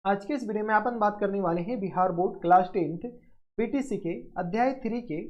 आज के इस वीडियो में अपन बात करने वाले हैं Bihar board class 10th BTC के अध्याय 3 के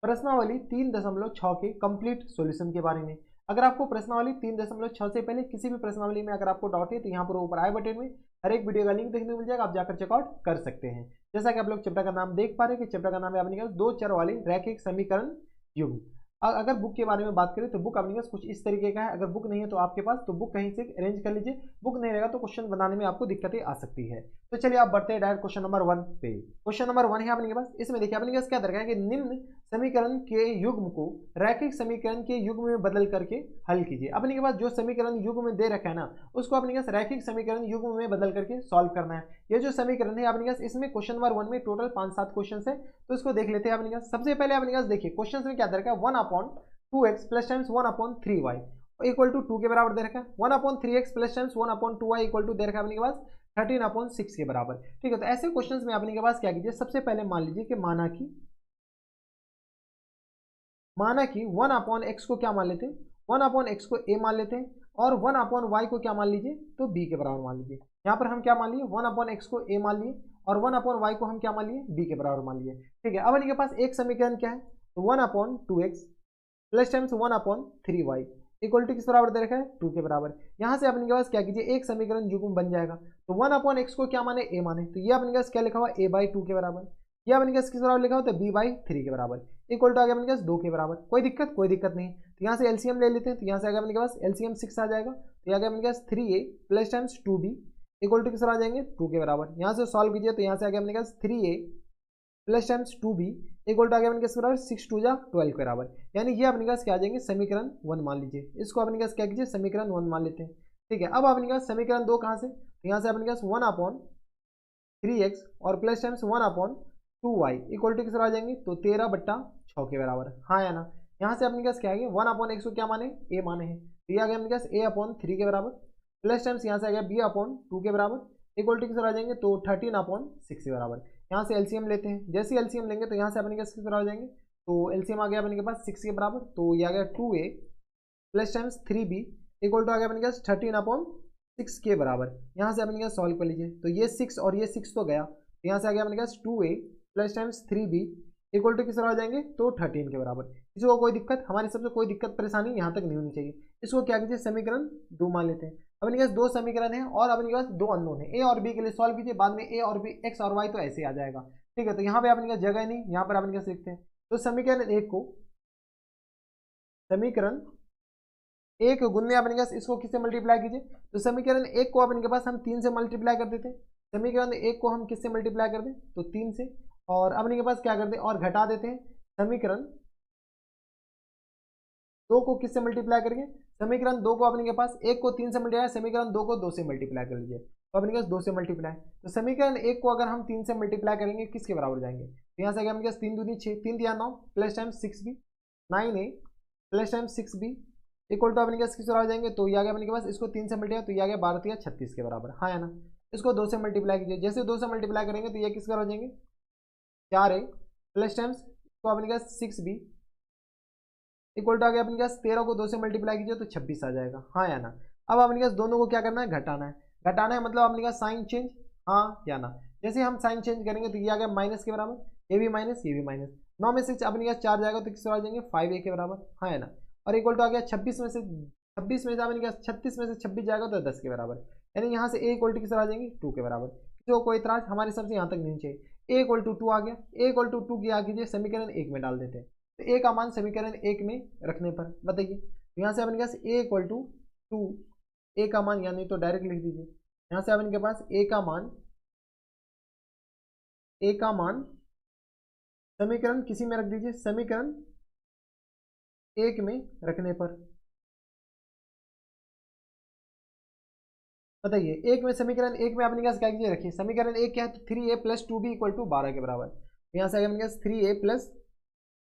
प्रश्नावली 3.6 के कंप्लीट सॉल्यूशन के बारे में। अगर आपको प्रश्नावली 3.6 से पहले किसी भी प्रश्नावली में अगर आपको डाउट है तो यहाँ पर ऊपर आई बटन में हर एक वीडियो का लिंक देखने को मिल जाएगा, आप जाकर चेकआउट कर सकते हैं। जैसा कि आप लोग चैप्टर का नाम देख पा रहे हैं कि चैप्टर का नाम है अपने पास दो चर वाले रैखिक समीकरण युग्म। अगर बुक के बारे में बात करें तो बुक अपने पास कुछ इस तरीके का है। अगर बुक नहीं है तो आपके पास तो बुक कहीं से अरेंज कर लीजिए, बुक नहीं रहेगा तो क्वेश्चन बनाने में आपको दिक्कतें आ सकती है। तो चलिए आप बढ़ते हैं डायरेक्ट क्वेश्चन नंबर 1 पे। क्वेश्चन नंबर 1 है अपने पास, इसमें देखिए अपने पास क्या दरकार है कि निम्न समीकरण के युग्म को रैखिक समीकरण के युग्म में बदल करके हल कीजिए। अपने के पास जो समीकरण युग्म में दे रखा है ना, उसको अपने पास रैखिक समीकरण युग्म में बदल करके सॉल्व करना है। ये जो समीकरण है अपने पास, इसमें क्वेश्चन नंबर 1 में टोटल 5-7 क्वेश्चन है, तो इसको देख लेते हैं अपने पास। सबसे पहले अपने पास देखिए क्वेश्चन में क्या दे रखा है, 1/2x plus times 1/3y equal to 2 के बराबर दे रखा है। 1/3x plus times 1/2y equal to दे रखा है अपने के पास 13/6 के बराबर। ठीक है, तो ऐसे क्वेश्चंस में अपने के पास क्या कीजिए, सबसे पहले मान लीजिए कि माना कि 1/x को क्या मान लेते हैं, 1/x को a मान लेते हैं और 1/y को क्या मान लीजिए, तो b के बराबर मान लीजिए। यहाँ पर हम क्या मान लिए, 1/x को a मान लिए और 1/y को हम क्या मान लिए, b के बराबर मान लिए। ठीक है, अब इनके पास एक समीकरण क्या है, तो 1/2x plus times 1/3y equal to किस बराबर दे रखा है, 2 के बराबर। यहाँ से अपने के पास क्या कीजिए, एक समीकरण युग्म बन जाएगा। तो 1/x को क्या माने, a माने, तो ये अपने पास क्या लिखा हुआ, a/2 के बराबर। ये अपने पास किस बराबर लिखा हुआ, तो b/3 के बराबर इक्वल टू आ गया अपने पास 2 के बराबर। कोई दिक्कत नहीं। तो यहाँ से एलसीएम ले लेते हैं, तो यहाँ से आ गया अपने पास एलसीएम 6 आ जाएगा। तो यहाँ गया अपने पास 3a plus times 2b equal to किस आ जाएंगे, 2 के बराबर। यहाँ से सॉल्व कीजिए तो यहाँ से आ गया अपने पास 3a plus times 2b equal to आ गया अपने बराबर 6 2 जा 12 के बराबर। यानी ये अपने पास क्या आ जाएंगे, समीकरण 1 मान लीजिए। इसको अपने पास क्या कीजिए, समीकरण 1 मान लेते हैं। ठीक है, अब अपने पास समीकरण 2 कहाँ से, तो यहाँ से अपने पास 1/3x और plus times 1/2y equal to किस आ जाएंगे, तो 13/6 के बराबर। हाँ या ना। यहाँ से अपने पास क्या है, 1/x को क्या माने, a माने हैं, तो ये आ गया अपने पास a/3 के बराबर प्लस टाइम्स यहाँ से आ गया b/2 के बराबर इक्वल टू किस आ जाएंगे, तो 13/6 के बराबर। यहाँ से एलसीएम लेते हैं, जैसे एलसीएम लेंगे तो यहाँ से अपने पास किस बराबर हो जाएंगे, तो एलसीएम आ गया अपने के पास 6 के बराबर। तो ये आ गया 2a plus times 3b equal to आ गया अपने पास 13/6 के बराबर। यहाँ से अपने पास सॉल्व कर लीजिए, तो ये 6 और ये 6 तो गया, तो यहाँ से आ गया अपने पास 2a plus times 3b equal to किस आ जाएंगे, तो 13 के बराबर। इसको कोई दिक्कत, हमारी सबसे कोई दिक्कत परेशानी यहाँ तक नहीं होनी चाहिए। इसको क्या कीजिए, समीकरण 2 मान लेते हैं। अपने पास 2 समीकरण है और अपने पास 2 अननोन है, ए और बी के लिए सॉल्व कीजिए, बाद में ए और बी एक्स और वाई तो ऐसे आ जाएगा। ठीक है, तो यहाँ पे अपने पास जगह नहीं, यहाँ पर अपने पास लिखते हैं। तो समीकरण 1 को, समीकरण 1 गुणने अपने पास इसको किससे मल्टीप्लाई कीजिए, तो समीकरण 1 को अपने के पास हम 3 से मल्टीप्लाई कर देते हैं। समीकरण 1 को हम किससे मल्टीप्लाई कर दें, तो 3 से, और अपने के पास क्या करते हैं, और घटा देते हैं। समीकरण 2 को किससे मल्टीप्लाई करेंगे, समीकरण 2 को अपने के पास 1 को 3 से मल्टीप्लाई, समीकरण 2 को 2 से मल्टीप्लाई कर लीजिए, तो अपने पास 2 से मल्टीप्लाई। तो समीकरण 1 को अगर हम 3 से मल्टीप्लाई करेंगे किसके बराबर जाएंगे, तो यहाँ से अगर अपने पास 3 दूनी 6, 3 दिया 9 plus times 6b 9a plus times 6b equal to अपने पास किस बराबर जाएंगे, तो ये आ गया अपने के पास, इसको 3 से मल्टीप्लाई तो ये आ गया 12 36 के बराबर। हाँ या ना। इसको 2 से मल्टीप्लाई कीजिए, जैसे 2 से मल्टीप्लाई करेंगे तो ये किस बराबर हो जाएंगे, 4a प्लस टाइम्स इसको अपने पास 6b इक्वल टू आ गया अपने पास 13 को 2 से मल्टीप्लाई कीजिए तो 26 आ जाएगा। हाँ या ना। अब अपने पास दोनों को क्या करना है, घटाना है। घटाना है मतलब अपने पास साइन चेंज, हाँ या ना। जैसे हम साइन चेंज करेंगे तो ये आ गया माइनस के बराबर, ये भी माइनस ये भी माइनस। 9 में से अपने पास 4 जाएगा तो किस आ जाएंगे, 5a के बराबर। हाँ या ना। और इक्वल टू आ गया 26 में से अपने पास 36 में से 26 जाएगा तो 10 के बराबर। यानी यहाँ से a इक्वल टू किस आ जाएंगे, 2 के बराबर। तो कोई इतराज हमारे सबसे यहाँ तक नहीं चाहिए। a इक्वल टू 2 आ गया, a इक्वल टू 2 की आ कीजिए, समीकरण 1 में डाल देते हैं। तो a का मान समीकरण 1 में रखने पर बताइए, तो यहाँ से अपने पास a इक्वल टू 2, a का मान, यानी तो डायरेक्ट लिख दीजिए। यहाँ से अपने पास a का मान समीकरण किसी में रख दीजिए, समीकरण 1 में रखने पर बताइए। एक में समीकरण 1 में अपने पास क्या कीजिए, रखिए समीकरण 1 क्या है, तो 3a plus 2b equal to 12 के बराबर। यहाँ से आ गया अपने पास 3a plus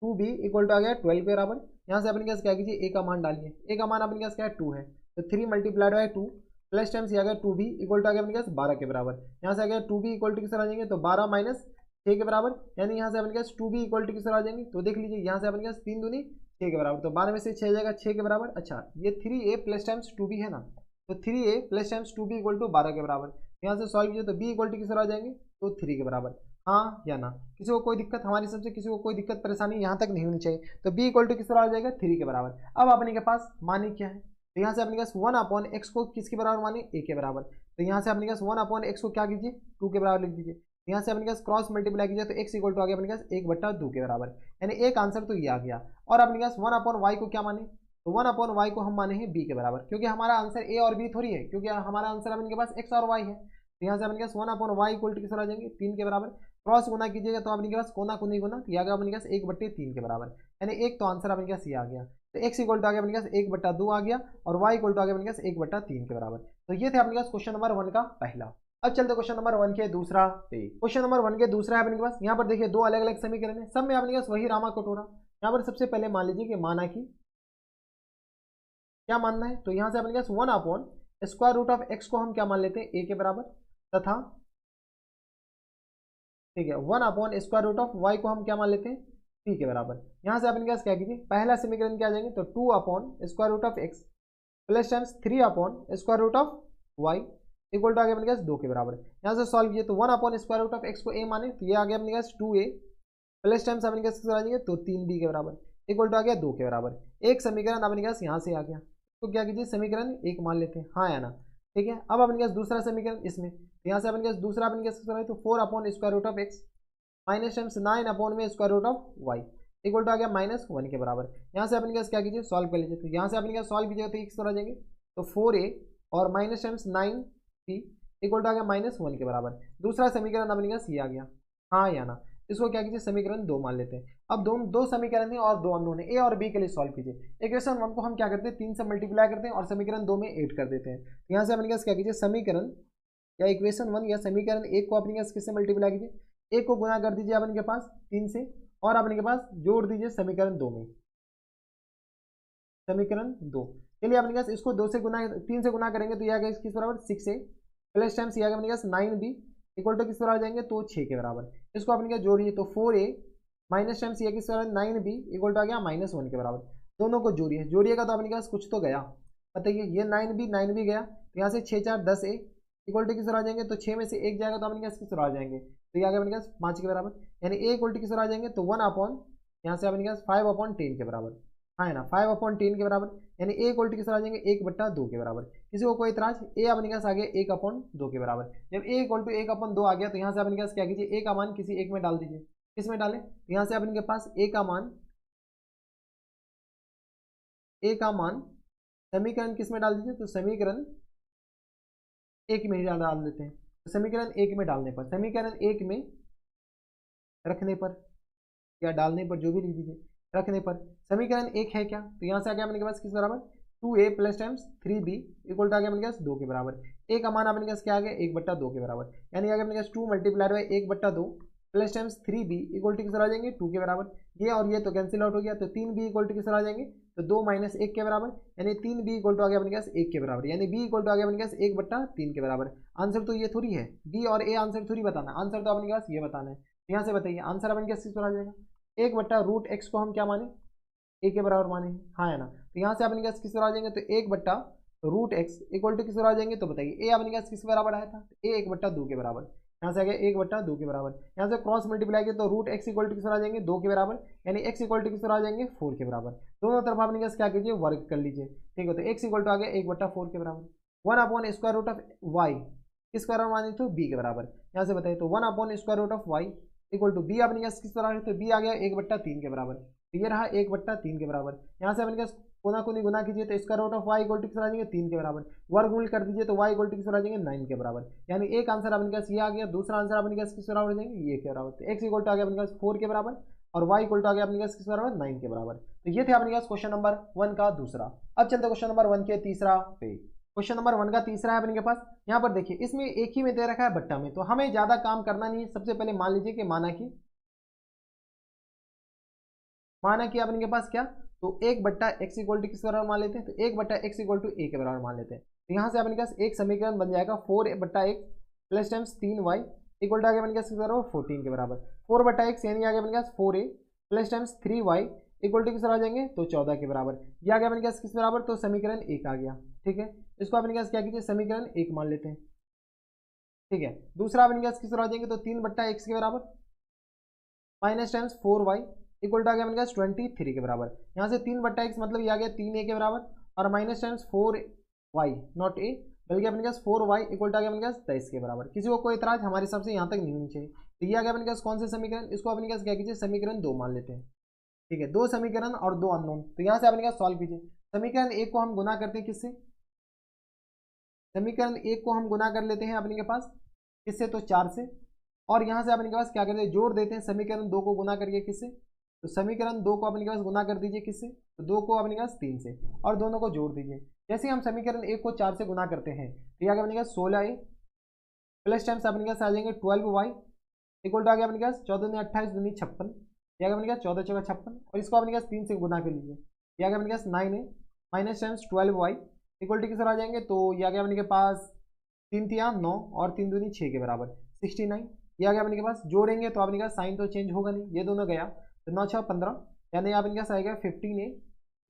2b equal to आ गया 12 के बराबर। यहाँ से अपने पास क्या कीजिए, a का मान डालिए, a का मान अपने पास क्या है, 2 है, तो 3 मल्टीप्लाइड बाय 2 प्लस टाइम्स आ गया 2b इक्वल टू आ गया अपने पास 12 के बराबर। यहाँ से आ गया 2b इक्वल टू किस आ जाएंगे, तो 12 माइनस 6 के बराबर। यानी यहाँ से अपने पास 2b इक्वल टू किस आ जाएंगे, तो देख लीजिए यहाँ से अपने पास 3 दूनी 6 के बराबर, तो 12 में से 6 जाएगा 6 के बराबर। अच्छा, ये 3a प्लस टाइम्स 2b है ना, तो 3a plus times 2b equal to 12 के बराबर। यहाँ से सॉल्व कीजिए तो बी इक्वल टू किस तरह आ जाएंगे, तो 3 के बराबर। हाँ या ना, किसी को कोई दिक्कत, हमारी सबसे किसी को कोई दिक्कत परेशानी यहाँ तक नहीं होनी चाहिए। तो बी इक्वल टू किस तरह आ जाएगा, 3 के बराबर। अब अपने के पास मानी क्या है, तो यहाँ से अपने पास 1/x को किसके बराबर माने, a के बराबर। तो यहाँ से अपने पास 1/x को क्या कीजिए, 2 के बराबर लिख दीजिए। यहाँ से अपने पास क्रॉस मल्टीप्लाई कीजिए तो x इक्वल टू आ गया अपने पास 1/2 के बराबर, यानी एक आंसर तो ये आ गया। और अपने पास 1/y को क्या माने, तो 1/y को हम माने हैं b के बराबर, क्योंकि हमारा आंसर a और b थोड़ी है, क्योंकि हमारा आंसर अपने के पास x और y है। तो यहाँ से अपने पास 1/y इक्वल टू किस आ जाएंगे, 3 के बराबर। क्रॉस गुना कीजिएगा तो अपने के पास कोना कुनी गुना, तो आ गया अपने पास 1/3 के बराबर, यानी एक तो आंसर अपने पास ये आ गया। तो x इक्वल टू आ गया अपने पास 1/2 आ गया, और y इक्वल टू आ गया अपने पास 1/3 के बराबर। तो ये थे अपने पास क्वेश्चन नंबर 1 का पहला। अब चलते क्वेश्चन नंबर 1 के दूसरा पे। क्वेश्चन नंबर 1 के दूसरा है अपने पास, यहाँ पर देखिए दो अलग अलग समीकरण है, सब में अपने पास वही रामा कटोरा। यहाँ पर सबसे पहले मान लीजिए कि माना कि क्या मानना है, तो यहाँ से अपने पास 1/√x को हम क्या मान लेते हैं, a के बराबर, तथा ठीक है 1/√y को हम क्या मान लेते हैं, p के बराबर। यहाँ से अपने पास क्या कीजिए, पहला समीकरण क्या आ जाएंगे, तो 2/√x plus times 3/√y equal to आ गया अपने पास 2 के बराबर। यहाँ से सॉल्व कीजिए तो 1/√x को a माने, तो ये आ गया अपने पास 2a प्लस टाइम्स अपने पास आ जाएंगे तो 3b के बराबर इक्वल टू आ गया 2 के बराबर। एक समीकरण अपने पास यहाँ से आ गया, तो क्या कीजिए समीकरण एक मान लेते हैं, हाँ या ना, ठीक है। अब अपने पास दूसरा समीकरण इसमें, तो यहाँ से अपने पास दूसरा अपने पास तो 4/√x minus times 9/√y equal to आ गया -1 के बराबर। यहाँ से अपने पास क्या कीजिए, सॉल्व कर लीजिए। तो यहाँ से अपने पास सॉल्व कीजिएगा तो किस तरह आ जाएंगे, तो 4a और minus times 9p equal to आ गया -1 के बराबर। दूसरा समीकरण अपने पास ये आ गया, हाँ या ना। इसको क्या कीजिए, समीकरण 2 मान लेते हैं। अब दो समीकरण है और दो अननोन है, ए और बी के लिए सॉल्व कीजिए। इक्वेशन 1 को हम क्या करते हैं, 3 से मल्टीप्लाई करते हैं और समीकरण 2 में ऐड कर देते हैं। तो यहाँ से अपने पास क्या कीजिए, समीकरण या इक्वेशन 1 या समीकरण 1 को अपने पास किससे मल्टीप्लाई कीजिए, 1 को गुना कर दीजिए अपने के पास 3 से, और अपने के पास जोड़ दीजिए समीकरण 2 में, समीकरण 2। चलिए अपने पास इसको 2 से गुना 3 से गुना करेंगे तो यह आ गया किस बराबर, 6a प्लस टाइम्स ये आ गया अपने पास 9b इक्वल टू किस बराबर आ जाएंगे, तो 6 के बराबर। इसको अपने पास जोड़िए तो 4a माइनस टाइम्स ये किस बराबर 9b इक्वल टू आ गया -1 के बराबर। दोनों को जोड़िएगा तो अपने पास कुछ तो गया, बताइए, ये 9b गया, तो यहाँ से 6 4 10a इक्वल टू किस तरह आ जाएंगे, तो 6 में से 1 जाएगा तो अपने पास किस तरह आ जाएंगे, तो ये आ गया अपने पास 5 के बराबर, यानी a इक्वल टू किस तरह आ जाएंगे, तो 1 यहाँ से अपने पास 5/10 के बराबर, हाँ है ना, 5/10 के बराबर, यानी a इक्वल टू किस तरह आ जाएंगे, 1/2 के बराबर। किसी को कोई इतराज, a अपने पास आ गया 1/2 के बराबर। जब a इक्वल टू 1/2 आ गया तो यहाँ से अपने पास क्या कीजिए, a का मान किसी एक में डाल दीजिए। किस में डालें, तो यहाँ से अपने के पास a का मान समीकरण किस में डाल दीजिए, तो समीकरण एक में ही डाल देते हैं। तो समीकरण एक में डालने पर, समीकरण एक में रखने पर या डालने पर, जो भी लिख दीजिए, रखने पर समीकरण एक है क्या, तो यहाँ से आ गया अपने के पास किस बराबर, 2a plus times 3b equal to आ गया अपने पास 2 के बराबर। a का मान अपने पास क्या आ गया, 1/2 के बराबर, यानी आ गया अपने पास 2 multiplied by 1/2 plus times 3b equal to किस आ जाएंगे, 2 के बराबर। ये और ये तो कैंसिल आउट हो गया, तो 3b इक्वल टू किस आ जाएंगे, तो 2 माइनस 1 के बराबर, यानी 3b इक्वल टू आ गया अपने पास 1 के बराबर, यानी b इक्वल टू आ गया अपने पास 1/3 के बराबर। आंसर तो ये थोड़ी है, b और a आंसर थोड़ी बताना, आंसर तो अपने पास ये बताना है। यहाँ से बताइए आंसर अपने पास किस आ जाएगा, 1/√x को हम क्या माने, a के बराबर माने, हाँ है ना। तो यहाँ से अपने पास किस आ जाएंगे, तो 1/√x इक्वल टू किस आ जाएंगे, तो बताइए a अपने पास किस बराबर आया था, a 1/2 के बराबर, यहाँ से आ गया 1/2 के बराबर। यहाँ से क्रॉस मल्टीप्लाई किया तो √x इक्वल टू किस आ जाएंगे, 2 के बराबर, यानी x इक्वल टू किस आ जाएंगे, 4 के बराबर। दोनों तरफ आपने पास क्या कीजिए, वर्ग कर लीजिए, ठीक है। तो x इक्वल टू आ गया 1/4 के बराबर। 1/√y किस बराबर माने, तो b के बराबर। यहाँ से बताइए तो 1/√y इक्वल टू b अपने पास किस बराबर है, तो b आ गया 1/3 के बराबर, तो ये रहा 1/3 के बराबर। यहाँ से अपने पास कोना कोनी गुना कीजिए तो y इक्वल टू किस आ जाएंगे, 3 के बराबर। वर्गमूल कर दीजिए तो y इक्वल टू किस आ जाएंगे, 9 के बराबर। यानी एक आंसर अपने पास ये आ गया, दूसरा आंसर अपने पास किस बराबर हो जाएंगे, ये के बराबर। तो x इक्वल टू आ गया अपने पास 4 के बराबर और y इक्वल टू आ गया अपने पास किस बराबर, 9 के बराबर। तो ये थे अपने पास क्वेश्चन नंबर 1 का दूसरा। अब चलते क्वेश्चन नंबर 1 के तीसरा पे। क्वेश्चन नंबर 1 का तीसरा है अपने के पास, यहाँ पर देखिए इसमें एक ही में दे रखा है बट्टा में, तो हमें ज्यादा काम करना नहीं है। सबसे पहले मान लीजिए कि माना कि अपने के पास क्या, तो 1/x इक्वल टू किस बराबर मान लेते हैं, तो 1/x इक्वल टू a के बराबर मान लेते हैं। तो यहाँ से अपने पास एक समीकरण बन जाएगा 4/x plus times 3y equal to आ गया अपने पास किस बराबर, 14 के बराबर। 4/x यानी आ गया अपने पास 4a plus times 3y equal to किस बराबर आ जाएंगे, तो 14 के बराबर। ये आ गया अपने पास किस बराबर, तो समीकरण 1 आ गया, ठीक है। इसको अपने पास क्या कीजिए, समीकरण 1 मान लेते हैं। ठीक है। दूसरा अपन क्या किस तरह आ जाएंगे, तो 3/x के बराबर minus times 4y equal to आ गया अपन क्या 23 के बराबर। यहाँ से 3/x मतलब ये आ गया 3a के बराबर, और minus times 4y not a बल्कि अपन क्या 4y इक्वल टू आ गया अपन क्या 23 के बराबर। किसी को कोई इतराज हमारे हिसाब से यहाँ तक नहीं होनी चाहिए। तो ये आ गया अपन क्या कौन से समीकरण, इसको अपन क्या कीजिए समीकरण 2 मान लेते हैं। ठीक है, 2 समीकरण और 2 अननोन। तो यहाँ से अपन क्या सॉल्व कीजिए। समीकरण 1 को हम गुना करते हैं किससे, समीकरण 1 को हम गुना कर लेते हैं अपने के पास किससे, तो 4 से। और यहाँ से अपने के पास क्या करते हैं, जोड़ देते हैं समीकरण 2 को गुना करके किससे, तो समीकरण 2 को अपने के पास गुना कर दीजिए किससे, तो 2 को अपने के पास 3 से, और दोनों को जोड़ दीजिए। जैसे हम समीकरण 1 को 4 से गुना करते हैं तो यहाँ अपने के पास 16a प्लस टाइम्स अपने के पास आ जाएंगे 12y इक्वल टू आ गया अपने के पास 14 दूनी 28 दूनी 56, यहाँ अपने के पास 14 चौका 56, और इसको अपने के पास 3 से गुना कर लीजिए। यहाँ अपने के पास 9a minus times 12y equal to किस आ जाएंगे, तो ये आ गया अपने के पास 3 3 9 और 3 दूनी 6 के बराबर 69। ये आ गया अपने के पास, जोड़ेंगे तो अपने का साइन तो चेंज होगा नहीं, ये दोनों गया तो 9 6 15, यानी अपने के पास आएगा 15a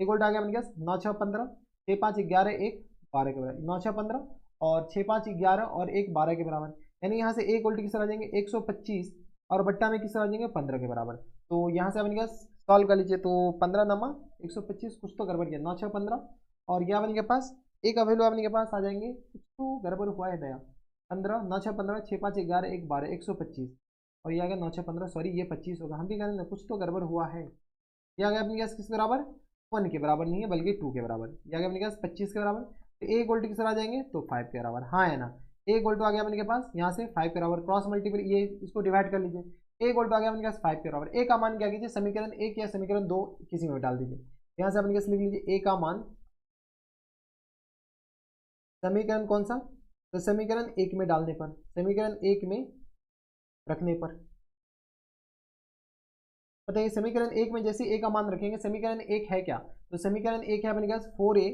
इक्वल टू आ गया अपने के पास 9 6 15 6 5 11 1 12 के बराबर, 9 6 15 और 6 5 11 और 1 12 के बराबर। यानी यहाँ से a इक्वल टू किस आ जाएंगे 125 और बट्टा में किस आ जाएंगे 15 के बराबर। तो यहाँ से अपने के पास सॉल्व कर लीजिए, तो 15 नमा 125 कुछ तो गड़बड़ किया 9 6 15, और यह अपने के पास एक का वैल्यू अपने के पास आ जाएंगे, कुछ तो गड़बड़ हुआ है दया 15 9 6 15 6 5 11 1 12 125, और ये आ गया 9 6 15 सॉरी ये 25 होगा, हम भी कह रहे हैं कुछ तो गड़बड़ हुआ है। ये आ गया अपने पास किस बराबर 1 के बराबर नहीं है बल्कि 2 के बराबर। ये आ गया अपने पास 25 के बराबर, तो ए इक्वल टू किस आ जाएंगे तो 5 के बराबर, हाँ है ना। ए इक्वल टू आ गया अपने के पास यहाँ से 5 के बराबर, क्रॉस मल्टीपल ये इसको डिवाइड कर लीजिए। ए इक्वल टू आ गया अपने पास 5 के बराबर। ए का मान क्या कीजिए समीकरण 1 या समीकरण 2 किसी में डाल दीजिए। यहाँ से अपने पास लिख लीजिए ए का मान, समीकरण कौन सा, तो समीकरण 1 में डालने पर, समीकरण 1 में रखने पर बताइए समीकरण 1 में जैसे ए का मान रखेंगे, समीकरण 1 है क्या, तो समीकरण 1 है अपने पास 4a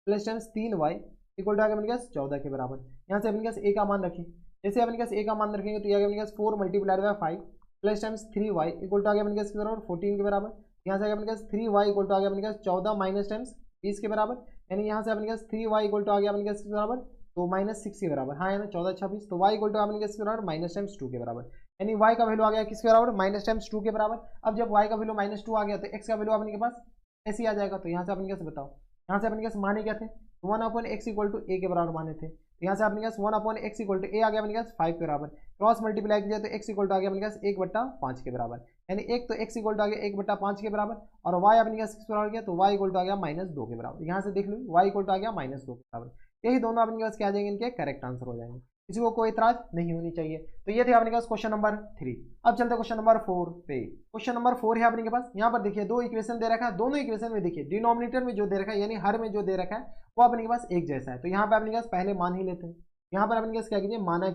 plus times 3y equal to आ गया अपने पास 14 के बराबर। यहाँ से अपने पास ए का मान रखें, जैसे अपने पास ए का मान रखेंगे तो ये आ गया अपने पास 4 multiplied by 5 plus times 3y equal to आ गया अपने पास के बराबर 14 के बराबर। यहाँ से अपने पास 3y इक्वल टू आ गया अपने पास 14 माइनस टाइम्स 20 के बराबर, यानी यहाँ से अपने पास 3y इक्वल टू आ गया अपने पास के बराबर तो -6 के बराबर, हाँ है ना 14 26, तो y इक्वल टू अपने पास के बराबर माइनस टाइम्स 2 के बराबर, यानी y का वैल्यू आ गया किसके बराबर माइनस टाइम्स 2 के बराबर। अब जब y का वैल्यू -2 आ गया तो x का वैल्यू अपने के पास ऐसे ही आ जाएगा। तो यहाँ से अपने कैसे बताओ, यहाँ से अपने पास माने क्या थे, 1/x इक्वल टू a के बराबर माने थे, तो यहाँ से अपने पास 1/x इक्वल टू a आ गया अपने पास 5 के बराबर, क्रॉस मल्टीप्लाई किया तो x इक्वल टू आ गया अपने पास 1/5 के बराबर, यानी एक तो x इक्वल टू आ गया 1/5 के बराबर, और y अपने पास किस बराबर गया तो y इक्वल टू आ गया -2 के बराबर। यहाँ से देख लो y इक्वल टू आ गया -2 के बराबर, यही दोनों अपने पास क्या आ जाएंगे, इनके करेक्ट आंसर हो जाएंगे, किसी को कोई इतराज नहीं होनी चाहिए। तो ये थे अपने पास क्वेश्चन नंबर 3। अब चलते क्वेश्चन नंबर 4 पे। क्वेश्चन नंबर 4 है अपने के पास, यहाँ पर देखिए दो इक्वेशन दे रखा है, दोनों इक्वेशन में देखिए डिनोमिनेटर में जो दे रखा है यानी हर में जो दे रखा है वो अपने के पास एक जैसा है। तो यहाँ पे अपने पास पहले मान ही लेते हैं, यहाँ पर अपने पास क्या कीजिए माना